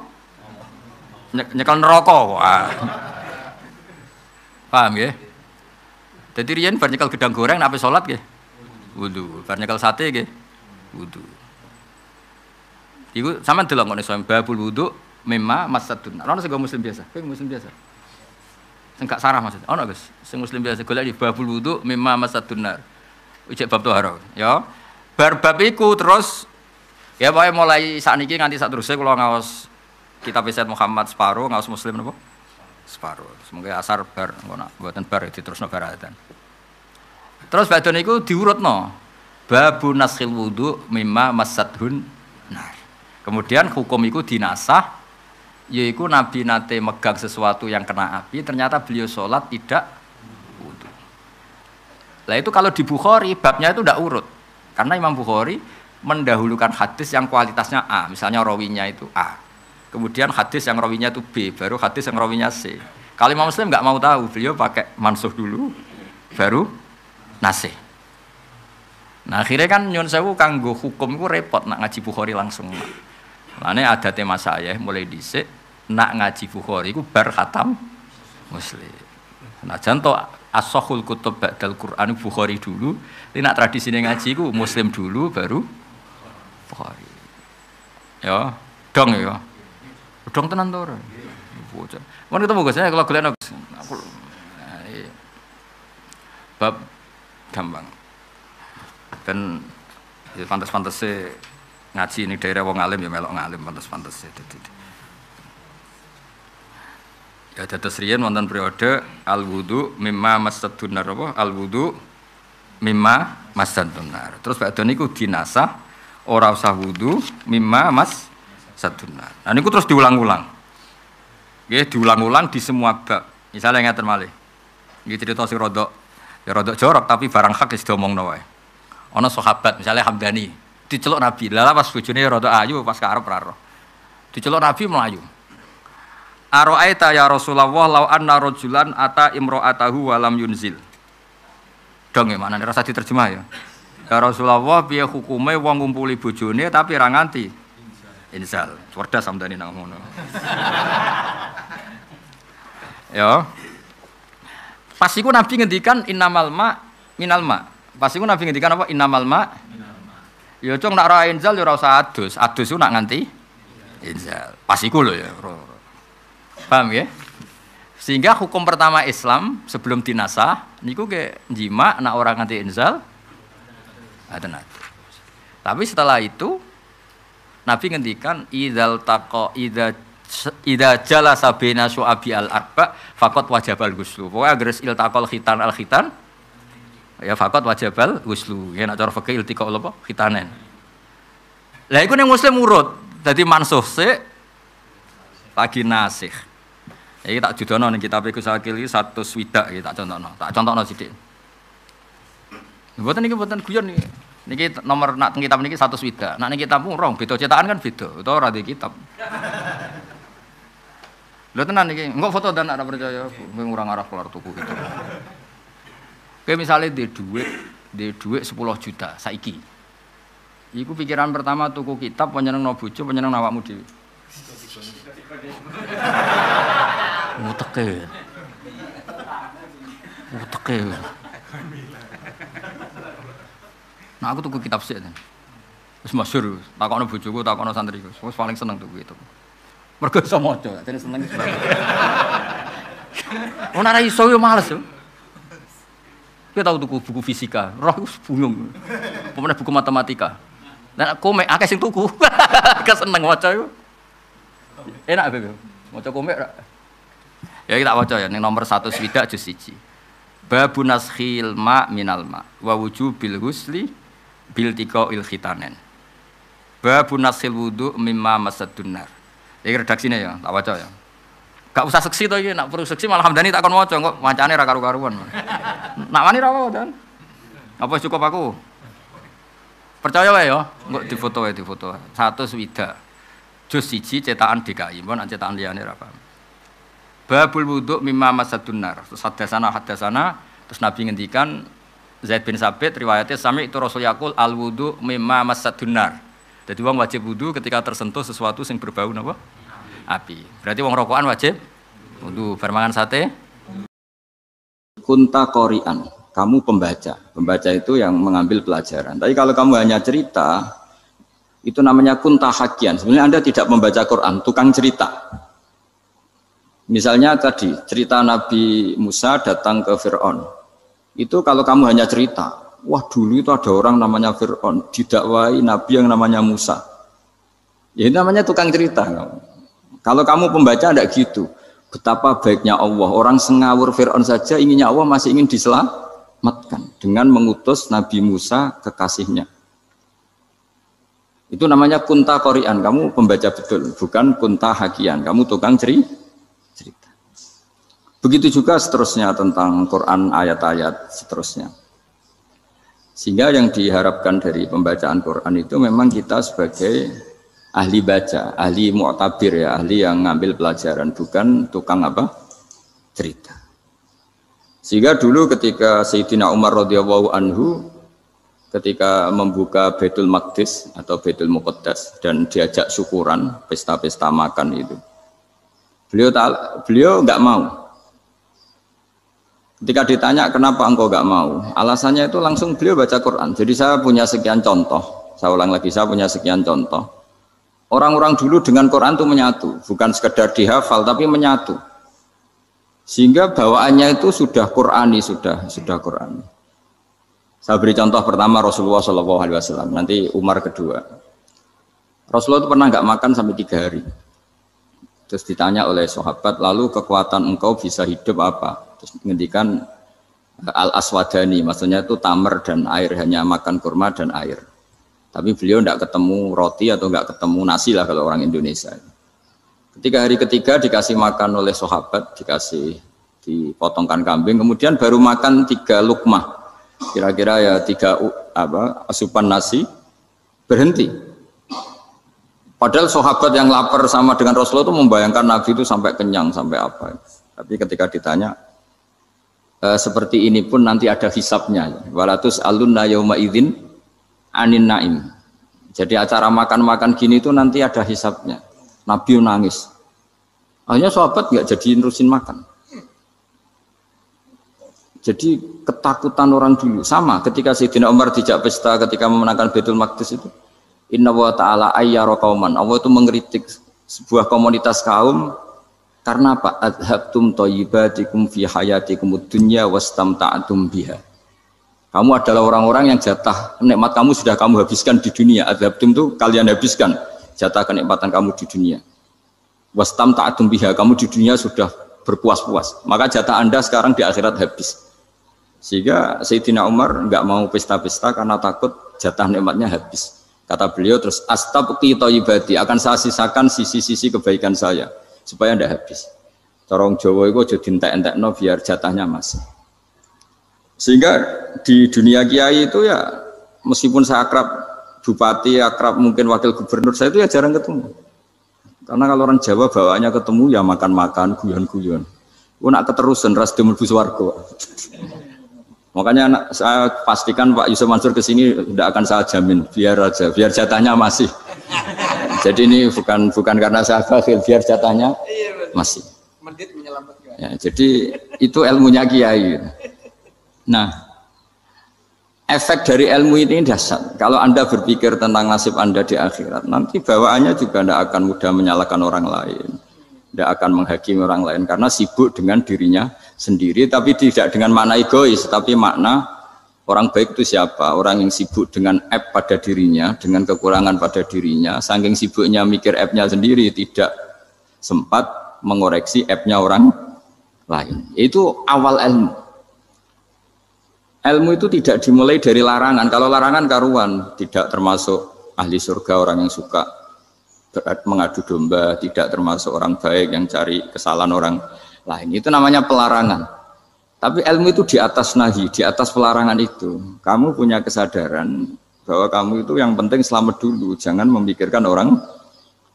Nyekel neraka kok. Paham nggih? Dadi riyen bar nyekel gedang goreng nek ape salat nggih wudu, bar nyekel sate nggih wudu. Iku sampean delok ngene soal babul wudu mimma masadun. Ono sing muslim biasa, kowe muslim biasa. Sing gak sarah maksud. Ono Gus, sing muslim biasa golek di babul wudu mimma masadun. Ujek bab toharo, ya. Bar bab iku terus ya pokoke mulai sakniki nganti saterusé kula ngaos kitab Sayyid Muhammad separo, ngaos muslim napa? Separo. Semoga asar bar ngono, mboten bar diterusno baratan. Terus badhe niku diurutno. Babu naskhil wudu mimma masadhun nar. Kemudian hukum iku dinasah yaiku Nabi nate megang sesuatu yang kena api ternyata beliau sholat tidak wudu. Lah itu kalau di Bukhari babnya itu tidak urut. Karena Imam Bukhari mendahulukan hadis yang kualitasnya A, misalnya rawinya itu A. Kemudian hadis yang rawinya itu B, baru hadis yang rawinya C. Kalau Imam Muslim enggak mau tahu, beliau pakai mansuh dulu baru nasih. Nah akhirnya kan nyun sewu kanggo hukum iku repot nak ngaji Bukhari langsung. Lane adate mas saya mulai dhisik nak ngaji Bukhari iku bar khatam Muslim. Senajan to as-sahul kutub ba'dal Qur'an Bukhari dulu, nak tradisine ngaji iku Muslim dulu baru Bukhari. Ya, dong ya. Dong tenan to ora? Bocah. Mun ketemu Gus, kalau golekno aku bab gampang. Dan ya pantes-pantese ngaji ini daerah wong alim ya melok ngalim pantes-pantese. Ya dados riyen wonten periode al-wudu mimma masaddunar apa? Al-wudu mimma masaddunar. Terus badhe niku dinasah ora usah wudu mimma masaddunar. Nah niku terus diulang-ulang. Nggih diulang-ulang di semua bab. Misalnya ngaten malih. Nggih cerita sing rodok ya rodok jorok tapi barang hak wis diomongno wae. Ana sahabat misalnya Hamdani diceluk Nabi. Lah pas bojone rodok ayu pas karep ora roh. Diceluk Nabi melayu. Ara'aita ya Rasulullah law anna rajulan ata imra'atahu wa lam yunzil. Dong ya maknane rasa diterjemah ya. Ya Rasulullah piye hukume wong ngumpuli bojone tapi ra nganti inzal. Cerdas Hamdani nang ngono. Ya. Pas iku Nabi ngendikan innamal ma minal ma. Pas iku Nabi ngendikan apa innamal ma minal ma. Ya cung nak ra inzal ya ora usah adus. Adus ku nak nganti inzal. Pas iku lho ya. Paham ya? Sehingga hukum pertama Islam sebelum dinasah niku ke jima nak orang nganti inzal ada nanti. Tapi setelah itu Nabi ngendikan idzal taqa idza jalasa baina syu'abi al-arba faqat wajibal ghuslu. Pokoke anggere iltaqal khitan al-khitan ya faqat wajibal ghuslu. Ya nek cara fikih iltiqa apa? Khitanen. Lah iku ning muslim urut. Dadi mansuh sik lagi nasikh. Iki tak judono ning kitab Gus Akil iki 100 swidak iki tak contohno. Tak contohno sithik. Mboten niki mboten guyon niki. Niki nomor nak teng kitab niki 100 swidak. Nak ning kitab rong beda cetakan kan beda. Utawa ora di kitab. Lho tenan iki, engko foto dan ora percaya, kowe ora ngarah kelar tuku gitu. Kowe misale di dhuwit 10 juta saiki. Iku pikiran pertama tuku kitab penyenengno bojo, penyenengno awakmu dhewe. Uteke. Nah aku tuku kitab sik. Wis masyhur, takokno bojoku, takokno santriku. Wis paling seneng tuku itu. Mergo iso maca, dene seneng sebab. Ora ra iso yo males yo. Kowe tau tuku buku fisika, roh wis bingung. Pemene buku matematika. Lah komik akeh sing tuku. Keseneng maca yo. Enak bebe. Maca komik ra. Ya kita waca ya ning nomor 1 swidak juz 1. Babun naskhil ma minal ma wa wujubil ghusli bil tiqail khitanen. Babun naskhil wudu mimma masaddunar. Iki redaksine ya, tak waca ya. Gak usah seksi to iki, nek perlu seksi malah Hamdani tak kon waca kok wancane ra karu-karuan. Nak wani ra apa, Dan? Apa cukup aku? Percaya wae ya, engko difoto wae difoto. 1 swidak. Juz 1 cetakan DKI, mbon cetakan liyane ra paham. Babul wudu mimma masaddunar. Terus hadasana terus Nabi ngendikan Zaid bin Sabit riwayatnya sami itu Rasul yaqul al wudu mimma masaddunar. Jadi wong wajib wudu ketika tersentuh sesuatu yang berbau napa? Api. Berarti wong rokokan wajib wudu, bar mangan sate. Kunta qori'an, kamu pembaca. Pembaca itu yang mengambil pelajaran. Tapi kalau kamu hanya cerita itu namanya kunta hakian. Sebenarnya Anda tidak membaca Quran, tukang cerita. Misalnya tadi cerita Nabi Musa datang ke Fir'aun. Itu kalau kamu hanya cerita, wah dulu itu ada orang namanya Fir'aun didakwai Nabi yang namanya Musa. Ya itu namanya tukang cerita. Kalau kamu pembaca tidak gitu. Betapa baiknya Allah. Orang sengawur Fir'aun saja inginnya Allah masih ingin diselamatkan dengan mengutus Nabi Musa kekasihnya. Itu namanya kunta qori'an. Kamu pembaca betul, bukan kunta hakian. Kamu tukang cerita. Begitu juga seterusnya tentang Quran ayat-ayat seterusnya. Sehingga yang diharapkan dari pembacaan Quran itu memang kita sebagai ahli baca, ahli mu'tabir ya, ahli yang ngambil pelajaran, bukan tukang apa? Cerita. Sehingga dulu ketika Sayyidina Umar radhiyallahu anhu ketika membuka Baitul Maqdis atau Baitul Muqaddas dan diajak syukuran, pesta-pesta makan itu. Beliau nggak mau. Ketika ditanya kenapa engkau nggak mau, alasannya itu langsung beliau baca Quran. Jadi saya punya sekian contoh. Saya ulang lagi, saya punya sekian contoh. Orang-orang dulu dengan Quran itu menyatu, bukan sekedar dihafal tapi menyatu. Sehingga bawaannya itu sudah Qurani, sudah Qurani. Saya beri contoh pertama Rasulullah SAW, nanti Umar kedua. Rasulullah itu pernah nggak makan sampai 3 hari. Terus ditanya oleh sahabat, lalu kekuatan engkau bisa hidup apa? Terus menghentikan al-aswadani, maksudnya itu tamar dan air, hanya makan kurma dan air. Tapi beliau tidak ketemu roti atau nggak ketemu nasi lah kalau orang Indonesia. Ketika hari ketiga dikasih makan oleh sahabat, dipotongkan kambing, kemudian baru makan 3 lukmah. Kira-kira ya 3 asupan nasi, berhenti. Padahal sahabat yang lapar sama dengan Rasulullah itu membayangkan Nabi itu sampai kenyang, sampai apa. Tapi ketika ditanya, seperti ini pun nanti ada hisabnya. Walatus alunna yauma idzin anin naim. Jadi acara makan-makan gini itu nanti ada hisabnya. Nabi nangis. Akhirnya sahabat nggak jadi nerusin makan. Jadi ketakutan orang dulu sama ketika Sayyidina Umar dijak pesta ketika memenangkan Baitul Maqdis itu. Inna wa ta'ala ayyara qauman. Allah itu mengkritik sebuah komunitas kaum karena apa? Adhabtum thayyibatikum fi hayatikum ad-dunya wastamta'tum biha. Kamu adalah orang-orang yang jatah nikmat kamu sudah kamu habiskan di dunia. Adhabtum itu kalian habiskan jatah kenikmatan kamu di dunia. Wastamta'tum biha, kamu di dunia sudah berpuas-puas. Maka jatah Anda sekarang di akhirat habis. Sehingga Sayyidina Umar nggak mau pesta-pesta karena takut jatah nikmatnya habis. Kata beliau terus astabqi thayyibati, akan saya sisakan sisi-sisi kebaikan saya supaya tidak habis. Corong Jawa itu aja dientek-entekno biar jatahnya masih. Sehingga di dunia kiai itu ya meskipun saya akrab bupati, akrab mungkin wakil gubernur, saya itu ya jarang ketemu. Karena kalau orang Jawa bawaannya ketemu ya makan-makan, guyon-guyon. Aku nak keterusan ras mlebu swarga. Makanya saya pastikan Pak Yusuf Mansur kesini tidak akan saya jamin, biar aja, biar jatahnya masih. Jadi ini bukan karena saya bakhil, biar jatahnya masih. Ya, jadi itu ilmunya kiai. Nah, efek dari ilmu ini dahsyat. Kalau Anda berpikir tentang nasib Anda di akhirat, nanti bawaannya juga tidak akan mudah menyalahkan orang lain, tidak akan menghakimi orang lain karena sibuk dengan dirinya sendiri, tapi tidak dengan makna egois, tapi makna orang baik itu siapa? Orang yang sibuk dengan aib pada dirinya, dengan kekurangan pada dirinya, saking sibuknya mikir aibnya sendiri, tidak sempat mengoreksi aibnya orang lain. Itu awal ilmu. Ilmu itu tidak dimulai dari larangan. Kalau larangan karuan, tidak termasuk ahli surga orang yang suka mengadu domba, tidak termasuk orang baik yang cari kesalahan orang lain. Itu namanya pelarangan. Tapi ilmu itu di atas nahi, di atas pelarangan itu. Kamu punya kesadaran bahwa kamu itu yang penting selamat dulu, jangan memikirkan orang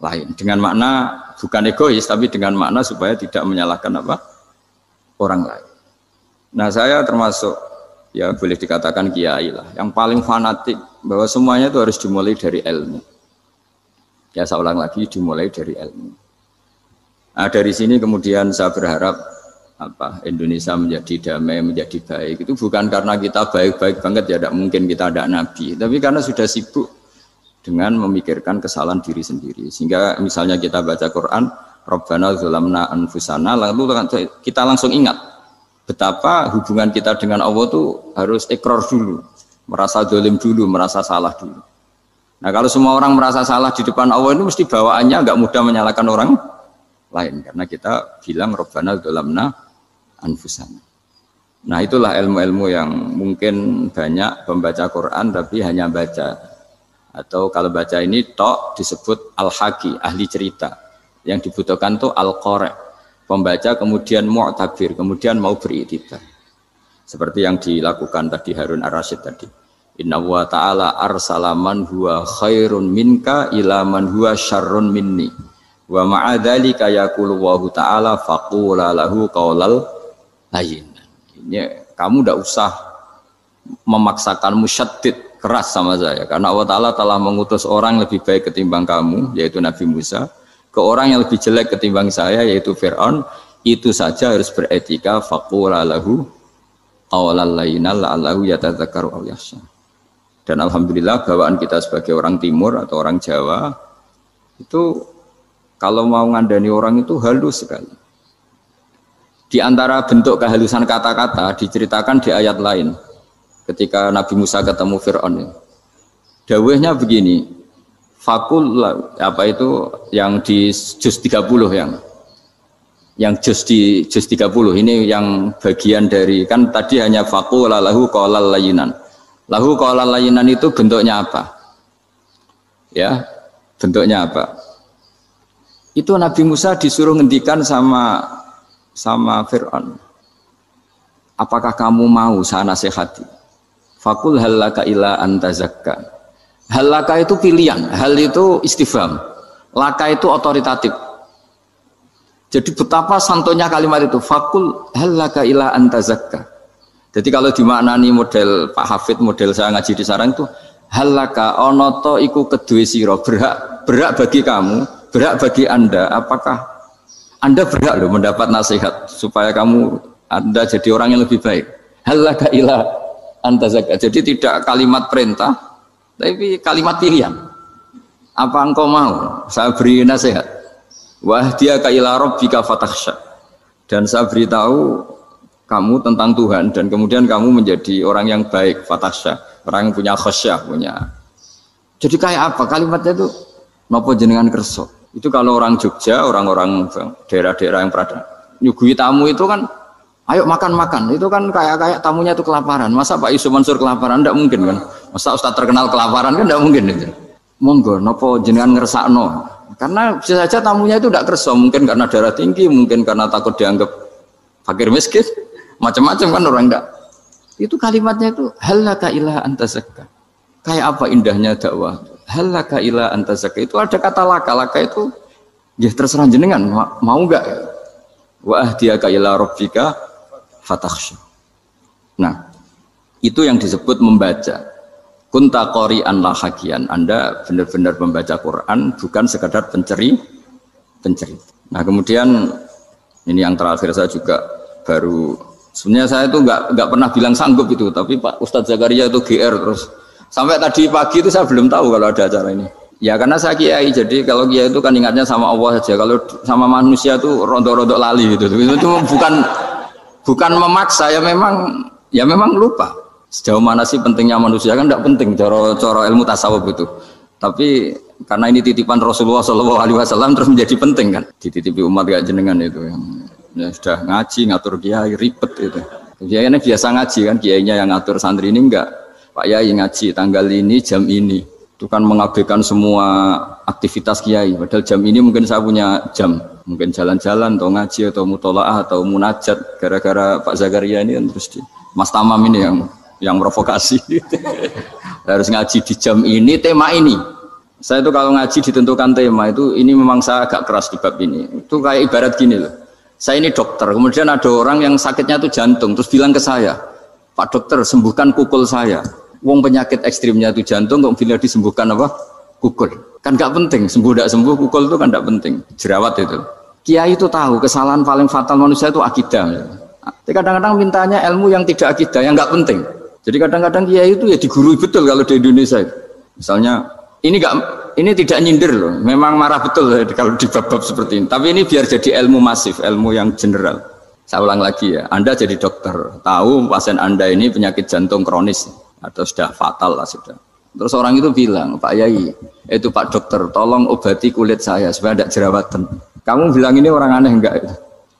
lain. Dengan makna bukan egois, tapi dengan makna supaya tidak menyalahkan orang lain. Nah, saya termasuk ya boleh dikatakan kiai lah, yang paling fanatik bahwa semuanya itu harus dimulai dari ilmu. Ya saya ulang lagi, dimulai dari ilmu. Nah, dari sini kemudian saya berharap Indonesia menjadi damai, menjadi baik. Itu bukan karena kita baik-baik banget ya, tidak mungkin kita ada nabi, tapi karena sudah sibuk dengan memikirkan kesalahan diri sendiri. Sehingga misalnya kita baca Quran, Rabbana dzalamna anfusana, lalu kita langsung ingat betapa hubungan kita dengan Allah itu harus ikrar dulu, merasa zalim dulu, merasa salah dulu. Nah, kalau semua orang merasa salah di depan Allah itu mesti bawaannya nggak mudah menyalahkan orang lain, karena kita bilang Rabbana dzalamna anfusana. Nah, itulah ilmu-ilmu yang mungkin banyak pembaca Quran tapi hanya baca, atau kalau baca ini tok disebut al-haqi, ahli cerita. Yang dibutuhkan tuh al-qari', pembaca kemudian mu'tabir, kemudian mau beriktibar. Seperti yang dilakukan tadi Harun Ar-Rasyid tadi. Inna wa ta'ala arsala man huwa khairun minka ila man huwa syarrun minni. Wa ma'adzalika yaqulu wa ta'ala faqula lahu qaulal layyin. Ini kamu tidak usah memaksakan musyaddid keras sama saya karena Allah Ta'ala telah mengutus orang lebih baik ketimbang kamu yaitu Nabi Musa ke orang yang lebih jelek ketimbang saya yaitu Fir'aun. Itu saja harus beretika faqula lahu qawlan layyinan la'allahu yatadzakkaru aw yakhsha. Dan alhamdulillah bawaan kita sebagai orang timur atau orang Jawa itu kalau mau ngandani orang itu halus sekali. Di antara bentuk kehalusan kata-kata diceritakan di ayat lain. Ketika Nabi Musa ketemu Fir'aun, dawuhnya begini, fakul apa itu yang di juz 30 yang juz di juz 30 ini yang bagian dari kan tadi hanya fakul lahu qaulal layyinan. Lahu qaulal layyinan itu bentuknya apa? Ya, bentuknya apa? Itu Nabi Musa disuruh ngendikan sama Fir'aun. Apakah kamu mau saya nasihati? Fakul halaka ila antazakka. Halaka itu pilihan, hal itu istifham. Laka itu otoritatif. Jadi betapa santonya kalimat itu. Fakul halaka ila antazakka. Jadi kalau dimaknani model Pak Hafid, model saya ngaji di sarang itu halaka onoto iku kedue sira, berhak bagi kamu, berhak bagi Anda. Apakah Anda berhak loh mendapat nasihat supaya Anda jadi orang yang lebih baik. Halaka ila antazakka. Jadi tidak kalimat perintah tapi kalimat pilihan. Apa engkau mau saya beri nasihat? Wahdiyaka ila rabbika fatakhsha. Dan saya beritahu kamu tentang Tuhan dan kemudian kamu menjadi orang yang baik, fatakhsha, orang yang punya khasyah, punya. Jadi kayak apa kalimatnya itu? Napa jenengan kersa? Itu kalau orang Jogja, orang-orang daerah-daerah yang pernah nyuguhi tamu itu kan ayo makan-makan, itu kan kayak tamunya itu kelaparan. Masa Pak Yusuf Mansur kelaparan? Tidak mungkin kan. Masa Ustadz terkenal kelaparan kan tidak mungkin itu. Monggo, nopo jenengan ngersakno. Karena bisa saja tamunya itu tidak kerso, mungkin karena darah tinggi, mungkin karena takut dianggap fakir miskin, macam-macam kan orang tidak. Itu kalimatnya itu halaka ila antazakka. Kayak apa indahnya dakwah. Halaka ila antazakka itu ada kata laka itu ya terserah jenengan mau enggak. Wa ahdiyaka ila rabbika fatakhsha. Nah, itu yang disebut membaca. Kunta qori'an la hakian. Anda benar-benar membaca Quran, bukan sekadar penceri. Nah, kemudian ini yang terakhir saya juga baru sebenarnya saya itu enggak pernah bilang sanggup itu, tapi Pak Ustadz Zakaria itu GR terus. Sampai tadi pagi itu saya belum tahu kalau ada acara ini. Ya karena saya kiai, jadi kalau kiai itu kan ingatnya sama Allah saja. Kalau sama manusia itu rontok-rontok lali gitu. Itu bukan memaksa, ya memang lupa. Sejauh mana sih pentingnya manusia kan tidak penting cara ilmu tasawuf itu. Tapi karena ini titipan Rasulullah SAW terus menjadi penting kan. Dititipi umat gak jenengan itu ya sudah ngaji ngatur kiai ribet itu. Kiai ini biasa ngaji kan, kiainya yang ngatur santri ini enggak. Pak Yai ngaji tanggal ini jam ini. Itu kan mengabaikan semua aktivitas kiai. Padahal jam ini mungkin saya punya jam, mungkin jalan-jalan atau ngaji atau mutolaah atau munajat. Gara-gara Pak Zakaria ini kan terus Mas Tamam ini yang provokasi. Harus ngaji di jam ini, tema ini. Saya itu kalau ngaji ditentukan tema itu, ini memang saya agak keras di bab ini. Itu kayak ibarat gini loh. Saya ini dokter, kemudian ada orang yang sakitnya itu jantung, terus bilang ke saya, Pak dokter sembuhkan kukul saya. Wong penyakit ekstrimnya itu jantung, kok bila disembuhkan apa? Kukul. Kan gak penting, sembuh tidak sembuh, kukul itu kan gak penting. Jerawat itu. Kiai itu tahu kesalahan paling fatal manusia itu akidah. Tapi kadang-kadang mintanya ilmu yang tidak akidah, yang gak penting. Jadi kadang-kadang kiai itu ya digurui betul kalau di Indonesia. Misalnya ini tidak nyindir loh, memang marah betul kalau di bab-bab seperti ini. Tapi ini biar jadi ilmu masif, ilmu yang general. Saya ulang lagi ya, Anda jadi dokter, tahu pasien Anda ini penyakit jantung kronis atau sudah fatal lah sudah. Terus orang itu bilang, Pak Yai, itu Pak dokter, tolong obati kulit saya supaya tidak jerawatan. Kamu bilang ini orang aneh enggak?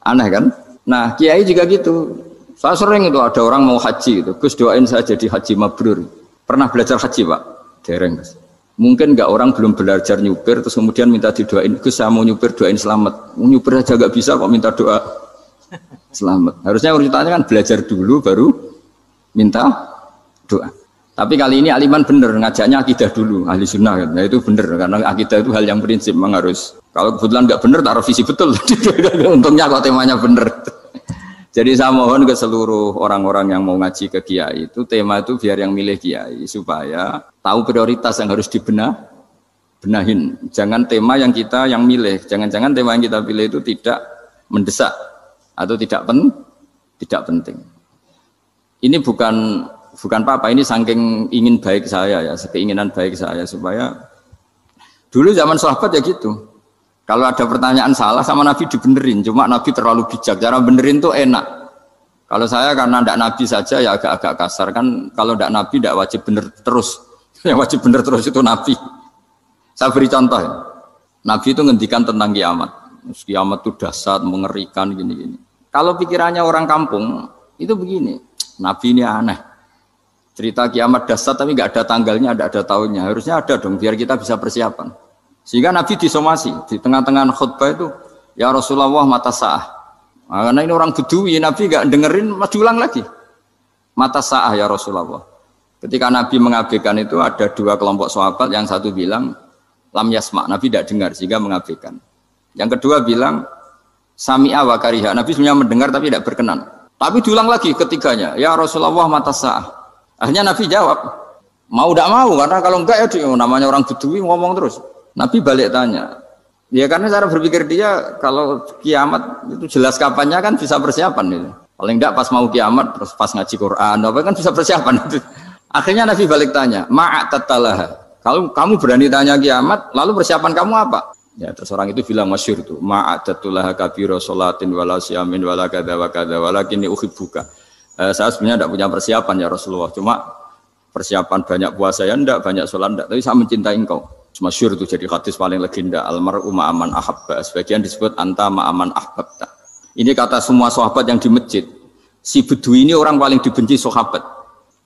Aneh kan? Nah, kiai juga gitu. Saya sering itu ada orang mau haji itu, Gus doain saya jadi haji mabrur. Pernah belajar haji Pak? Dereng Gus. Mungkin enggak orang belum belajar nyupir terus kemudian minta didoain, Gus saya mau nyupir doain selamat. Mau nyupir aja enggak bisa kok minta doa selamat. Harusnya urutannya kan belajar dulu baru minta doa. Tapi kali ini aliman bener ngajaknya akidah dulu, ahli sunnah kan. Nah itu bener karena akidah itu hal yang prinsip memang harus. Kalau kebetulan nggak bener taruh visi betul. Untungnya kok temanya bener. Jadi saya mohon ke seluruh orang-orang yang mau ngaji ke kiai itu tema itu biar yang milih kiai supaya tahu prioritas yang harus benahin. Jangan tema yang kita yang milih, jangan-jangan tema yang kita pilih itu tidak mendesak atau tidak penting. Ini bukan apa-apa, ini saking ingin baik saya ya, keinginan baik saya supaya dulu zaman sahabat ya gitu. Kalau ada pertanyaan salah sama Nabi dibenerin, cuma Nabi terlalu bijak. Cara benerin tuh enak. Kalau saya karena tidak Nabi saja ya agak-agak kasar kan. Kalau tidak Nabi tidak wajib bener terus. Yang wajib bener terus itu Nabi. Saya beri contoh ya. Nabi itu ngendikan tentang kiamat. Kiamat itu dahsyat, mengerikan gini-gini. Kalau pikirannya orang kampung itu begini. Nabi ini aneh. Cerita kiamat dahsyat tapi nggak ada tanggalnya, ada tahunnya. Harusnya ada dong biar kita bisa persiapan. Sehingga Nabi disomasi di tengah-tengah khutbah itu, ya Rasulullah mata sa'ah. Nah, karena ini orang Bedui, Nabi nggak dengerin, maju ulang lagi. Mata sa'ah ya Rasulullah. Ketika Nabi mengabaikan itu ada dua kelompok sahabat, yang satu bilang lam yasma, Nabi tidak dengar sehingga mengabaikan. Yang kedua bilang sami'a wa kariha, Nabi sebenarnya mendengar tapi tidak berkenan. Tapi diulang lagi ketiganya, ya Rasulullah mata sa'ah. Akhirnya Nabi jawab, mau tidak mau, karena kalau enggak ya namanya orang Bedui ngomong terus. Nabi balik tanya, ya karena cara berpikir dia kalau kiamat itu jelas kapannya kan bisa persiapan itu. Paling enggak pas mau kiamat terus pas ngaji Quran, apa kan bisa persiapan itu. Akhirnya Nabi balik tanya, ma'atatalaha. Kalau kamu berani tanya kiamat, lalu persiapan kamu apa? Ya terus orang itu bilang masyhur itu, ma'atatulaha kabiro sholatin wala siyamin wala kadza wa kadza walakinni uhibbuka. Saya sebenarnya tidak punya persiapan ya Rasulullah, cuma persiapan banyak puasa ya enggak, banyak sholat enggak, tapi saya mencintai engkau. Masyhur itu jadi hadis paling legenda, almar'u ma'aman ahabba, sebagian disebut anta ma'aman ahbabta. Ini kata semua sahabat yang di masjid. Si Bedui ini orang paling dibenci sahabat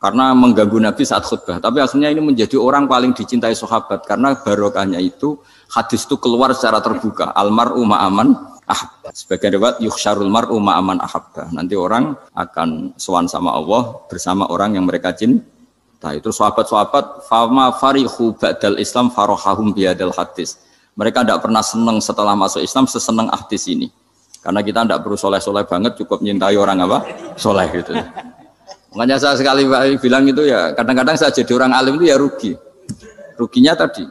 karena mengganggu Nabi saat khutbah, tapi akhirnya ini menjadi orang paling dicintai sahabat karena barokahnya itu hadis itu keluar secara terbuka, almar'u ma'aman ahabba. Sebagian riwayat yukhsyarul mar'u ma'aman ahabba. Nanti orang akan sowan sama Allah bersama orang yang mereka cintai. Nah itu sahabat-sahabat fama farihu ba'dal Islam farohahum biadal hadis. Mereka tidak pernah senang setelah masuk Islam sesenang hadis ini. Karena kita tidak perlu soleh-soleh banget, cukup nyintai orang apa? Soleh gitu. Makanya saya sekali bilang itu ya, kadang-kadang saya jadi orang alim itu ya rugi. Ruginya tadi.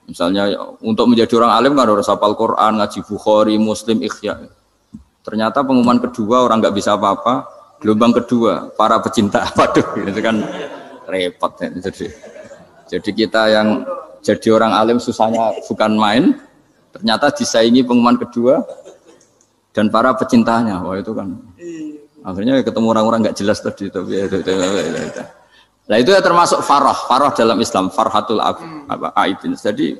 Misalnya untuk menjadi orang alim kan harus hafal Quran, ngaji Bukhari, Muslim, Ikhya. Ternyata pengumuman kedua orang nggak bisa apa-apa. Gelombang kedua para pecinta, waduh itu kan repot ya. Jadi kita yang jadi orang alim susahnya bukan main, ternyata disaingi pengumuman kedua dan para pecintanya. Wah itu kan akhirnya ketemu orang-orang nggak jelas tadi. Nah itu ya termasuk farah dalam Islam, farhatul aibin. Jadi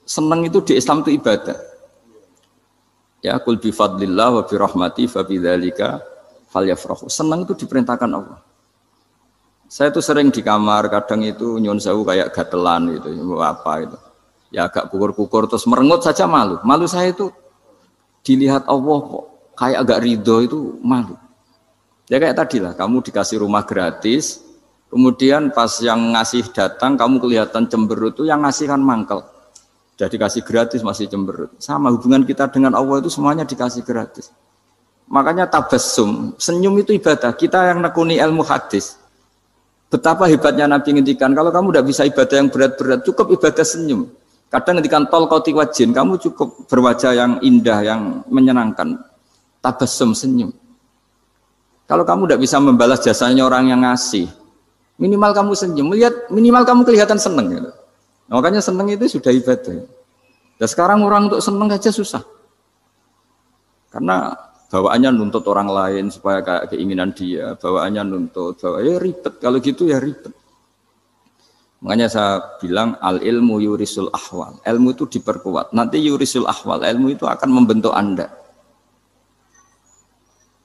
senang itu di Islam itu ibadah. Ya kul bi fadlillah wa bi rahmati fa bidzalika falyafrahu. Senang itu diperintahkan Allah. Saya tuh sering di kamar, kadang itu nyun sewu kayak gatelan gitu, apa itu. Ya agak kukur-kukur terus merengut saja malu. Malu saya itu dilihat Allah kok kayak agak ridho itu malu. Ya kayak tadi lah, kamu dikasih rumah gratis, kemudian pas yang ngasih datang kamu kelihatan cemberut, itu yang ngasih kan mangkel. Sudah dikasih gratis masih cemberut. Sama hubungan kita dengan Allah itu semuanya dikasih gratis. Makanya tabassum, senyum itu ibadah. Kita yang nekuni ilmu hadis. Betapa hebatnya Nabi ngendikan, kalau kamu tidak bisa ibadah yang berat-berat, cukup ibadah senyum. Kadang ngendikan tol qati wajhin, kamu cukup berwajah yang indah, yang menyenangkan. Tabassum, senyum. Kalau kamu tidak bisa membalas jasanya orang yang ngasih, minimal kamu senyum, lihat minimal kamu kelihatan senang. Gitu. Nah, makanya senang itu sudah ibadah. Dan sekarang orang untuk senang aja susah. Karena bawaannya nuntut orang lain supaya kayak keinginan dia, bawaannya nuntut, ya ribet, kalau gitu ya ribet. Makanya saya bilang al ilmu yurisul ahwal, ilmu itu diperkuat, nanti yurisul ahwal, ilmu itu akan membentuk Anda.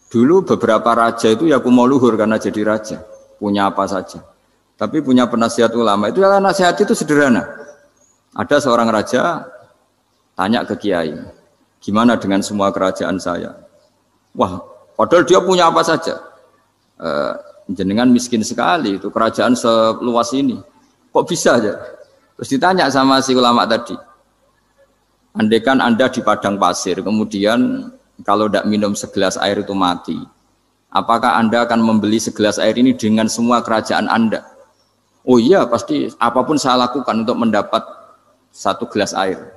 Dulu beberapa raja itu ya mau luhur karena jadi raja, punya apa saja. Tapi punya penasihat ulama, itu ya nasihat itu sederhana. Ada seorang raja tanya ke kiai, gimana dengan semua kerajaan saya? Wah, padahal dia punya apa saja. Jenengan miskin sekali, itu kerajaan seluas ini. Kok bisa aja? Terus ditanya sama si ulama tadi. Andaikan Anda di padang pasir, kemudian kalau tidak minum segelas air itu mati, apakah Anda akan membeli segelas air ini dengan semua kerajaan Anda? Oh iya, pasti apapun saya lakukan untuk mendapat satu gelas air.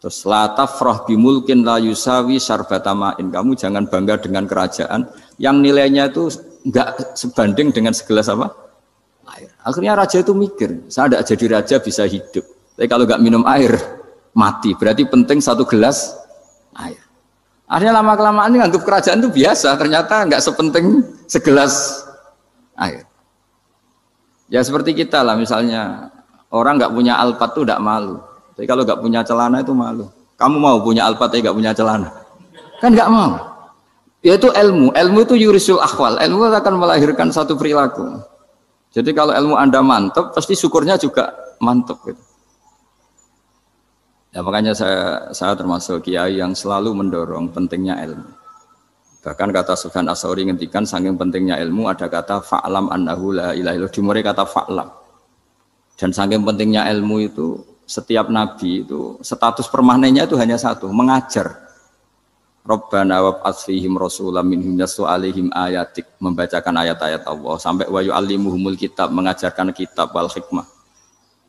Terus la tafrah bimulkin la yusawi syarbatamain. Kamu jangan bangga dengan kerajaan yang nilainya itu enggak sebanding dengan segelas apa? Air. Akhirnya raja itu mikir, saya tidak jadi raja bisa hidup. Tapi kalau enggak minum air mati. Berarti penting satu gelas air. Akhirnya lama-kelamaan ini anggap kerajaan itu biasa, ternyata enggak sepenting segelas air. Ya seperti kita lah, misalnya orang enggak punya alpat itu enggak malu. Tapi kalau enggak punya celana itu malu. Kamu mau punya alpat tapi enggak punya celana? Kan enggak mau. Yaitu ilmu. Ilmu itu yurisul akhwal. Ilmu akan melahirkan satu perilaku. Jadi kalau ilmu Anda mantap, pasti syukurnya juga mantap gitu. Ya makanya saya termasuk kiai yang selalu mendorong pentingnya ilmu. Bahkan kata Sufyan As-Tsauri ngendikan saking pentingnya ilmu ada kata fa'lam annahu la ilaha illallah, dimulai kata fa'lam. Dan saking pentingnya ilmu itu setiap nabi itu status permanennya itu hanya satu, mengajar. Rabbana wab'ats fihim rasulam minhum yatlu 'alaihim ayatik, membacakan ayat-ayat Allah sampai wa yu'allimuhumul kitab, mengajarkan kitab wal hikmah.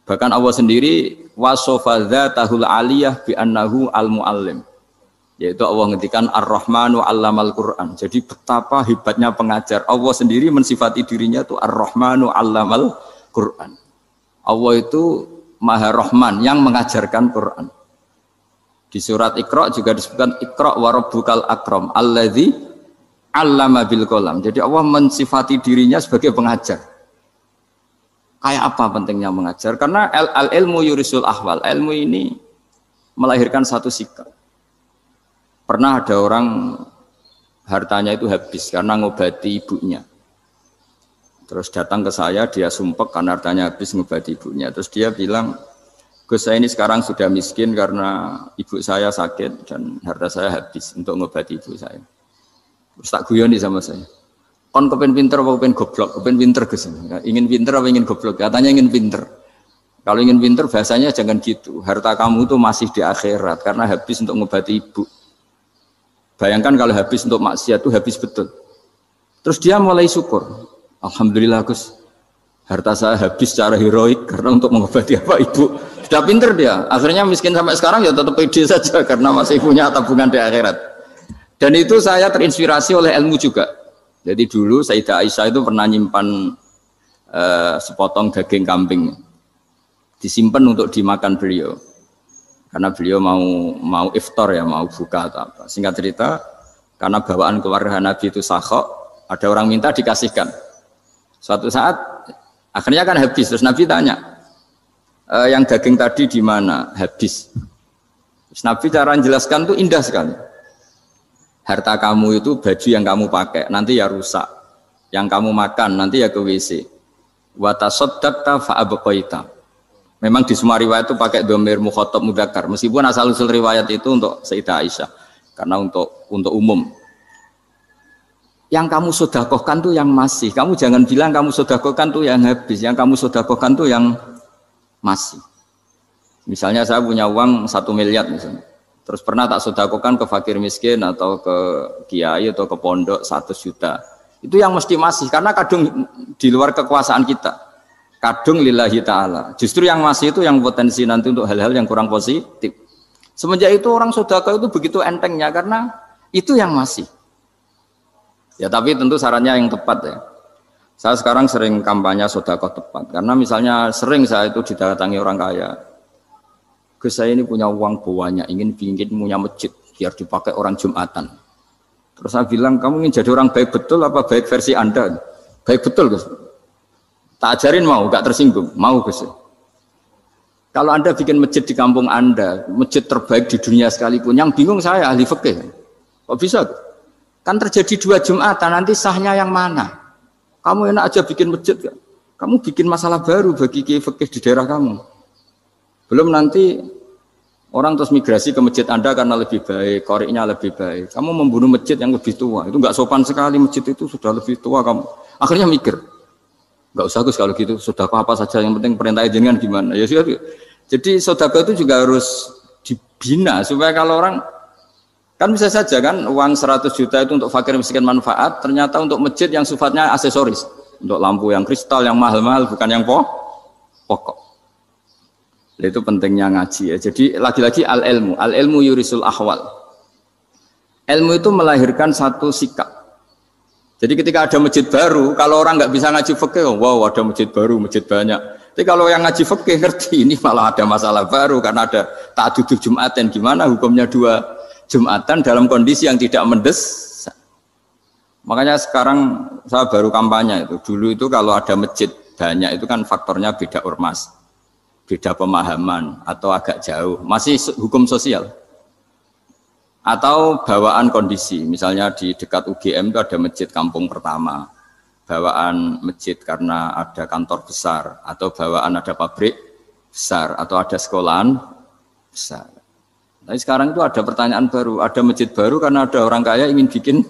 Bahkan Allah sendiri wasofa dzatahul aliyah bi annahu al-muallim. Yaitu Allah ngendikan Ar-Rahmanu 'allamal Qur'an. Jadi betapa hebatnya pengajar. Allah sendiri mensifati dirinya itu Ar-Rahmanu 'allamal Qur'an. Allah itu Maha Rahman yang mengajarkan Quran. Di surat Iqra juga disebutkan Iqra wa rabbukal akram alladzi 'allama bil qalam. Jadi Allah mensifati dirinya sebagai pengajar. Kayak apa pentingnya mengajar? Karena al-ilmu yurisul ahwal. Ilmu ini melahirkan satu sikap. Pernah ada orang hartanya itu habis karena ngobati ibunya. Terus datang ke saya, dia sumpek karena hartanya habis ngobati ibunya. Terus dia bilang, Gus saya ini sekarang sudah miskin karena ibu saya sakit dan harta saya habis untuk ngobati ibu saya. Terus tak guyoni sama saya. Kon kepen pinter apa kepen goblok? Kepen pinter Gus. Ingin pinter apa ingin goblok? Katanya ingin pinter. Kalau ingin pinter bahasanya jangan gitu. Harta kamu itu masih di akhirat karena habis untuk ngobati ibu. Bayangkan kalau habis untuk maksiat itu habis betul. Terus dia mulai syukur. Alhamdulillah Gus. Harta saya habis secara heroik karena untuk mengobati apa ibu. Sudah pinter dia. Akhirnya miskin sampai sekarang ya tetap pede saja karena masih punya tabungan di akhirat. Dan itu saya terinspirasi oleh ilmu juga. Jadi dulu Sayyidah Aisyah itu pernah nyimpan sepotong daging kambing, disimpan untuk dimakan beliau, karena beliau mau iftar ya, mau buka atau apa. Singkat cerita, karena bawaan keluarga Nabi itu sakhok, ada orang minta dikasihkan. Suatu saat akhirnya kan habis, terus Nabi tanya, yang daging tadi di mana? Habis. Terus Nabi cara menjelaskan itu indah sekali. Harta kamu itu baju yang kamu pakai nanti ya rusak, yang kamu makan nanti ya ke WC. Wa tasaddaqta fa abqaita. Memang di semua riwayat itu pakai dhamir mukhatab mudzakkar, meskipun asal usul riwayat itu untuk Sayyidah Aisyah karena untuk umum. Yang kamu sedekahkan tuh yang masih. Kamu jangan bilang kamu sedekahkan tuh yang habis, yang kamu sedekahkan tuh yang masih. Misalnya saya punya uang 1 miliar misalnya. Terus pernah tak sedekahkan ke fakir miskin atau ke kiai atau ke pondok 100 juta. Itu yang mesti masih, karena kadung di luar kekuasaan kita. Kadung lillahi ta'ala. Justru yang masih itu yang potensi nanti untuk hal-hal yang kurang positif. Semenjak itu orang sedekah itu begitu entengnya karena itu yang masih. Ya tapi tentu sarannya yang tepat ya. Saya sekarang sering kampanye sedekah tepat. Karena misalnya sering saya itu didatangi orang kaya. Gus saya ini punya uang banyak, ingin punya masjid biar dipakai orang Jumatan. Terus saya bilang, kamu ingin jadi orang baik betul apa baik versi Anda? Baik betul Gus. Tak ajarin mau, gak tersinggung, mau Gus. Kalau Anda bikin masjid di kampung Anda, masjid terbaik di dunia sekalipun, yang bingung saya ahli fikih. Kok bisa? Kan terjadi 2 Jumatan, nanti sahnya yang mana? Kamu enak aja bikin masjid, kamu bikin masalah baru bagi kiai fikih di daerah kamu. Belum nanti orang terus migrasi ke masjid Anda karena lebih baik, koriknya lebih baik. Kamu membunuh masjid yang lebih tua, itu nggak sopan sekali, masjid itu sudah lebih tua kamu. Akhirnya mikir, nggak usah Gus kalau gitu, sedekah apa saja yang penting perintah jenengan gimana. Ya sudah. Jadi sedekah itu juga harus dibina supaya kalau orang Kan bisa saja kan uang 100 juta itu untuk fakir miskin manfaat, ternyata untuk masjid yang sifatnya aksesoris. Untuk lampu yang kristal, yang mahal-mahal, bukan yang pokok. Itu pentingnya ngaji ya. Jadi lagi-lagi al-ilmu yurisul ahwal. Ilmu itu melahirkan satu sikap. Jadi ketika ada masjid baru, kalau orang nggak bisa ngaji fikih, wow ada masjid baru, masjid banyak. Tapi kalau yang ngaji fikih ngerti, ini malah ada masalah baru karena ada ta'adudul Jum'atan. Gimana hukumnya 2 Jumatan dalam kondisi yang tidak mendesak. Makanya sekarang saya baru kampanye itu. Dulu itu kalau ada masjid banyak itu kan faktornya beda ormas, beda pemahaman atau agak jauh. Masih hukum sosial. Atau bawaan kondisi. Misalnya di dekat UGM itu ada masjid kampung pertama. Bawaan masjid karena ada kantor besar atau bawaan ada pabrik besar atau ada sekolahan besar. Tapi sekarang itu ada pertanyaan baru, ada masjid baru karena ada orang kaya ingin bikin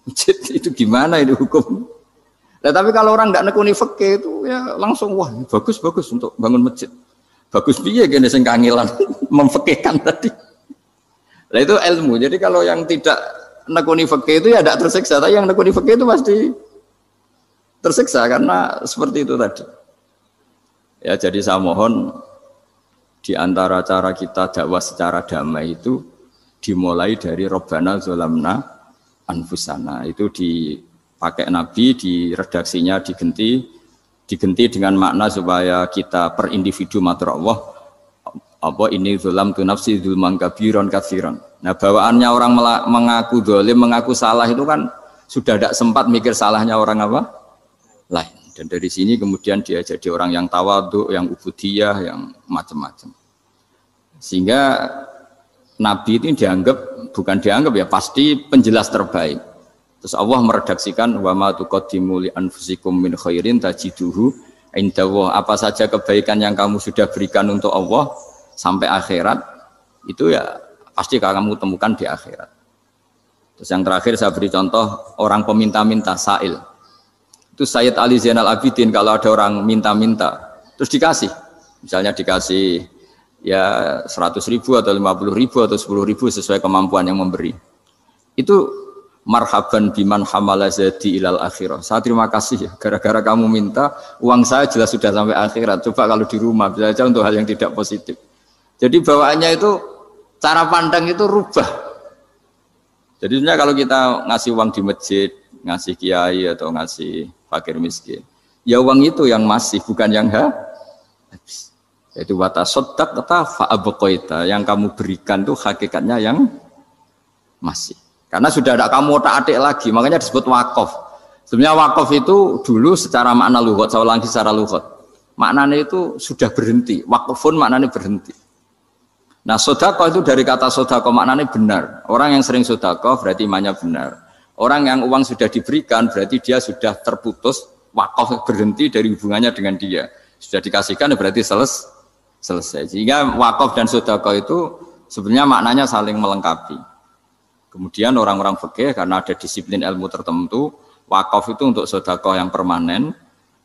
masjid, itu gimana itu hukum? Nah, tapi kalau orang tidak nekuni fikih itu ya langsung wah bagus untuk bangun masjid. Bagus piye gene sing kangelan memfikihkan tadi. Nah itu ilmu. Jadi kalau yang tidak nekuni fikih itu ya tidak tersiksa, tapi yang nekuni fikih itu pasti tersiksa karena seperti itu tadi. Ya jadi saya mohon di antara cara kita dakwah secara damai itu dimulai dari Robbana Zolamna Anfusana. Itu dipakai Nabi, di redaksinya digenti dengan makna supaya kita per individu matur Allah apa ini zolam tu nafsi zulman kabiron katsiran. Nah bawaannya orang mengaku dolim, mengaku salah itu kan sudah tidak sempat mikir salahnya orang apa lain. Dan dari sini kemudian dia jadi orang yang tawadhu, yang ubudiyah, yang macam-macam. Sehingga Nabi ini bukan dianggap ya, pasti penjelas terbaik. Terus Allah meredaksikan wa ma tuqaddimu li anfusikum min khairin tajiduhu indallah. Apa saja kebaikan yang kamu sudah berikan untuk Allah sampai akhirat, itu ya pasti kamu temukan di akhirat. Terus yang terakhir saya beri contoh orang peminta-minta, sa'il. Itu Sayyid Ali Zainal Abidin kalau ada orang minta-minta terus dikasih, misalnya dikasih ya 100.000 atau 50.000 atau 10.000 sesuai kemampuan yang memberi, itu marhaban biman hamala zadi ilal akhirah. Saya terima kasih ya, gara-gara kamu minta uang saya jelas sudah sampai akhirat. Coba kalau di rumah bisa saja untuk hal yang tidak positif. Jadi bawaannya itu cara pandang itu rubah. Jadi sebenarnya kalau kita ngasih uang di masjid, ngasih kiai atau ngasih fakir miskin, ya uang itu yang masih, bukan yang habis. Yaitu watasodak kata fa'abqaita, yang kamu berikan itu hakikatnya yang masih. Karena sudah ada kamu otak-atik lagi, makanya disebut wakaf. Sebenarnya wakaf itu dulu secara makna lughat, saya ulangi secara lughat. Maknanya itu sudah berhenti, wakafun maknanya berhenti. Nah sedekah itu dari kata sedekah maknanya benar. Orang yang sering sedekah berarti imannya benar. Orang yang uang sudah diberikan berarti dia sudah terputus, wakaf berhenti dari hubungannya dengan dia. Sudah dikasihkan berarti selesai. Sehingga wakaf dan sedekah itu sebenarnya maknanya saling melengkapi. Kemudian orang-orang fikih karena ada disiplin ilmu tertentu, wakaf itu untuk sedekah yang permanen,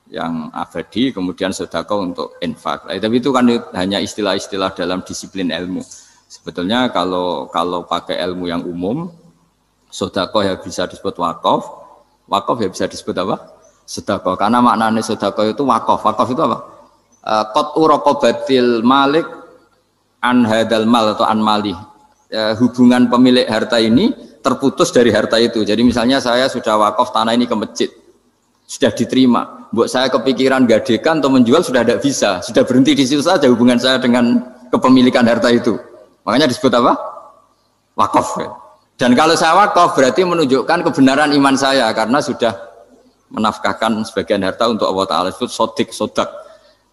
yang abadi, kemudian sedekah untuk infak. Tapi itu kan hanya istilah-istilah dalam disiplin ilmu. Sebetulnya kalau pakai ilmu yang umum, sedekah ya bisa disebut wakaf, wakaf ya bisa disebut apa? Sedekah. Karena maknanya sedekah itu wakaf. Wakaf itu apa? Qat'u raqabatil malik an hadal mal atau an mali. Hubungan pemilik harta ini terputus dari harta itu. Jadi misalnya saya sudah wakaf tanah ini ke masjid, sudah diterima. Buat saya kepikiran gadekan atau menjual sudah tidak bisa, sudah berhenti di situ saja hubungan saya dengan kepemilikan harta itu. Makanya disebut apa? Wakaf. Dan kalau saya wakaf berarti menunjukkan kebenaran iman saya karena sudah menafkahkan sebagian harta untuk Allah Ta'ala. Disebut sodik, sodak.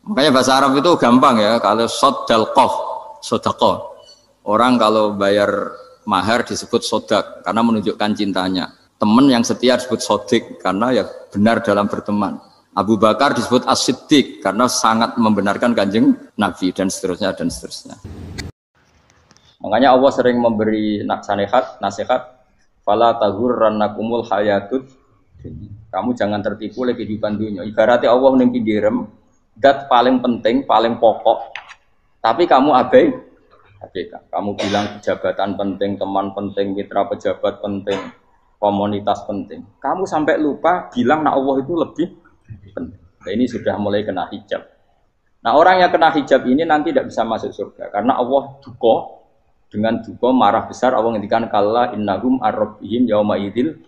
Makanya bahasa Arab itu gampang ya. Kalau sodal qaf, sodaqah. Orang kalau bayar mahar disebut sodak karena menunjukkan cintanya. Teman yang setia disebut sodik karena ya benar dalam berteman. Abu Bakar disebut as-siddiq karena sangat membenarkan kanjeng Nabi dan seterusnya dan seterusnya. Makanya Allah sering memberi nasihat, fala taghurrannakumul hayatud. Kamu jangan tertipu oleh kehidupan dunia. Ibaratnya Allah ning pinggirem, dat paling penting, paling pokok. Tapi kamu hakikat. Kamu bilang jabatan penting, teman penting, mitra pejabat penting, komunitas penting. Kamu sampai lupa bilang nak Allah itu lebih penting. Nah, ini sudah mulai kena hijab. Nah, orang yang kena hijab ini nanti tidak bisa masuk surga karena Allah duka dengan duka marah besar. Allah ngendikan kalla innahum ar-rabbihim yauma idzil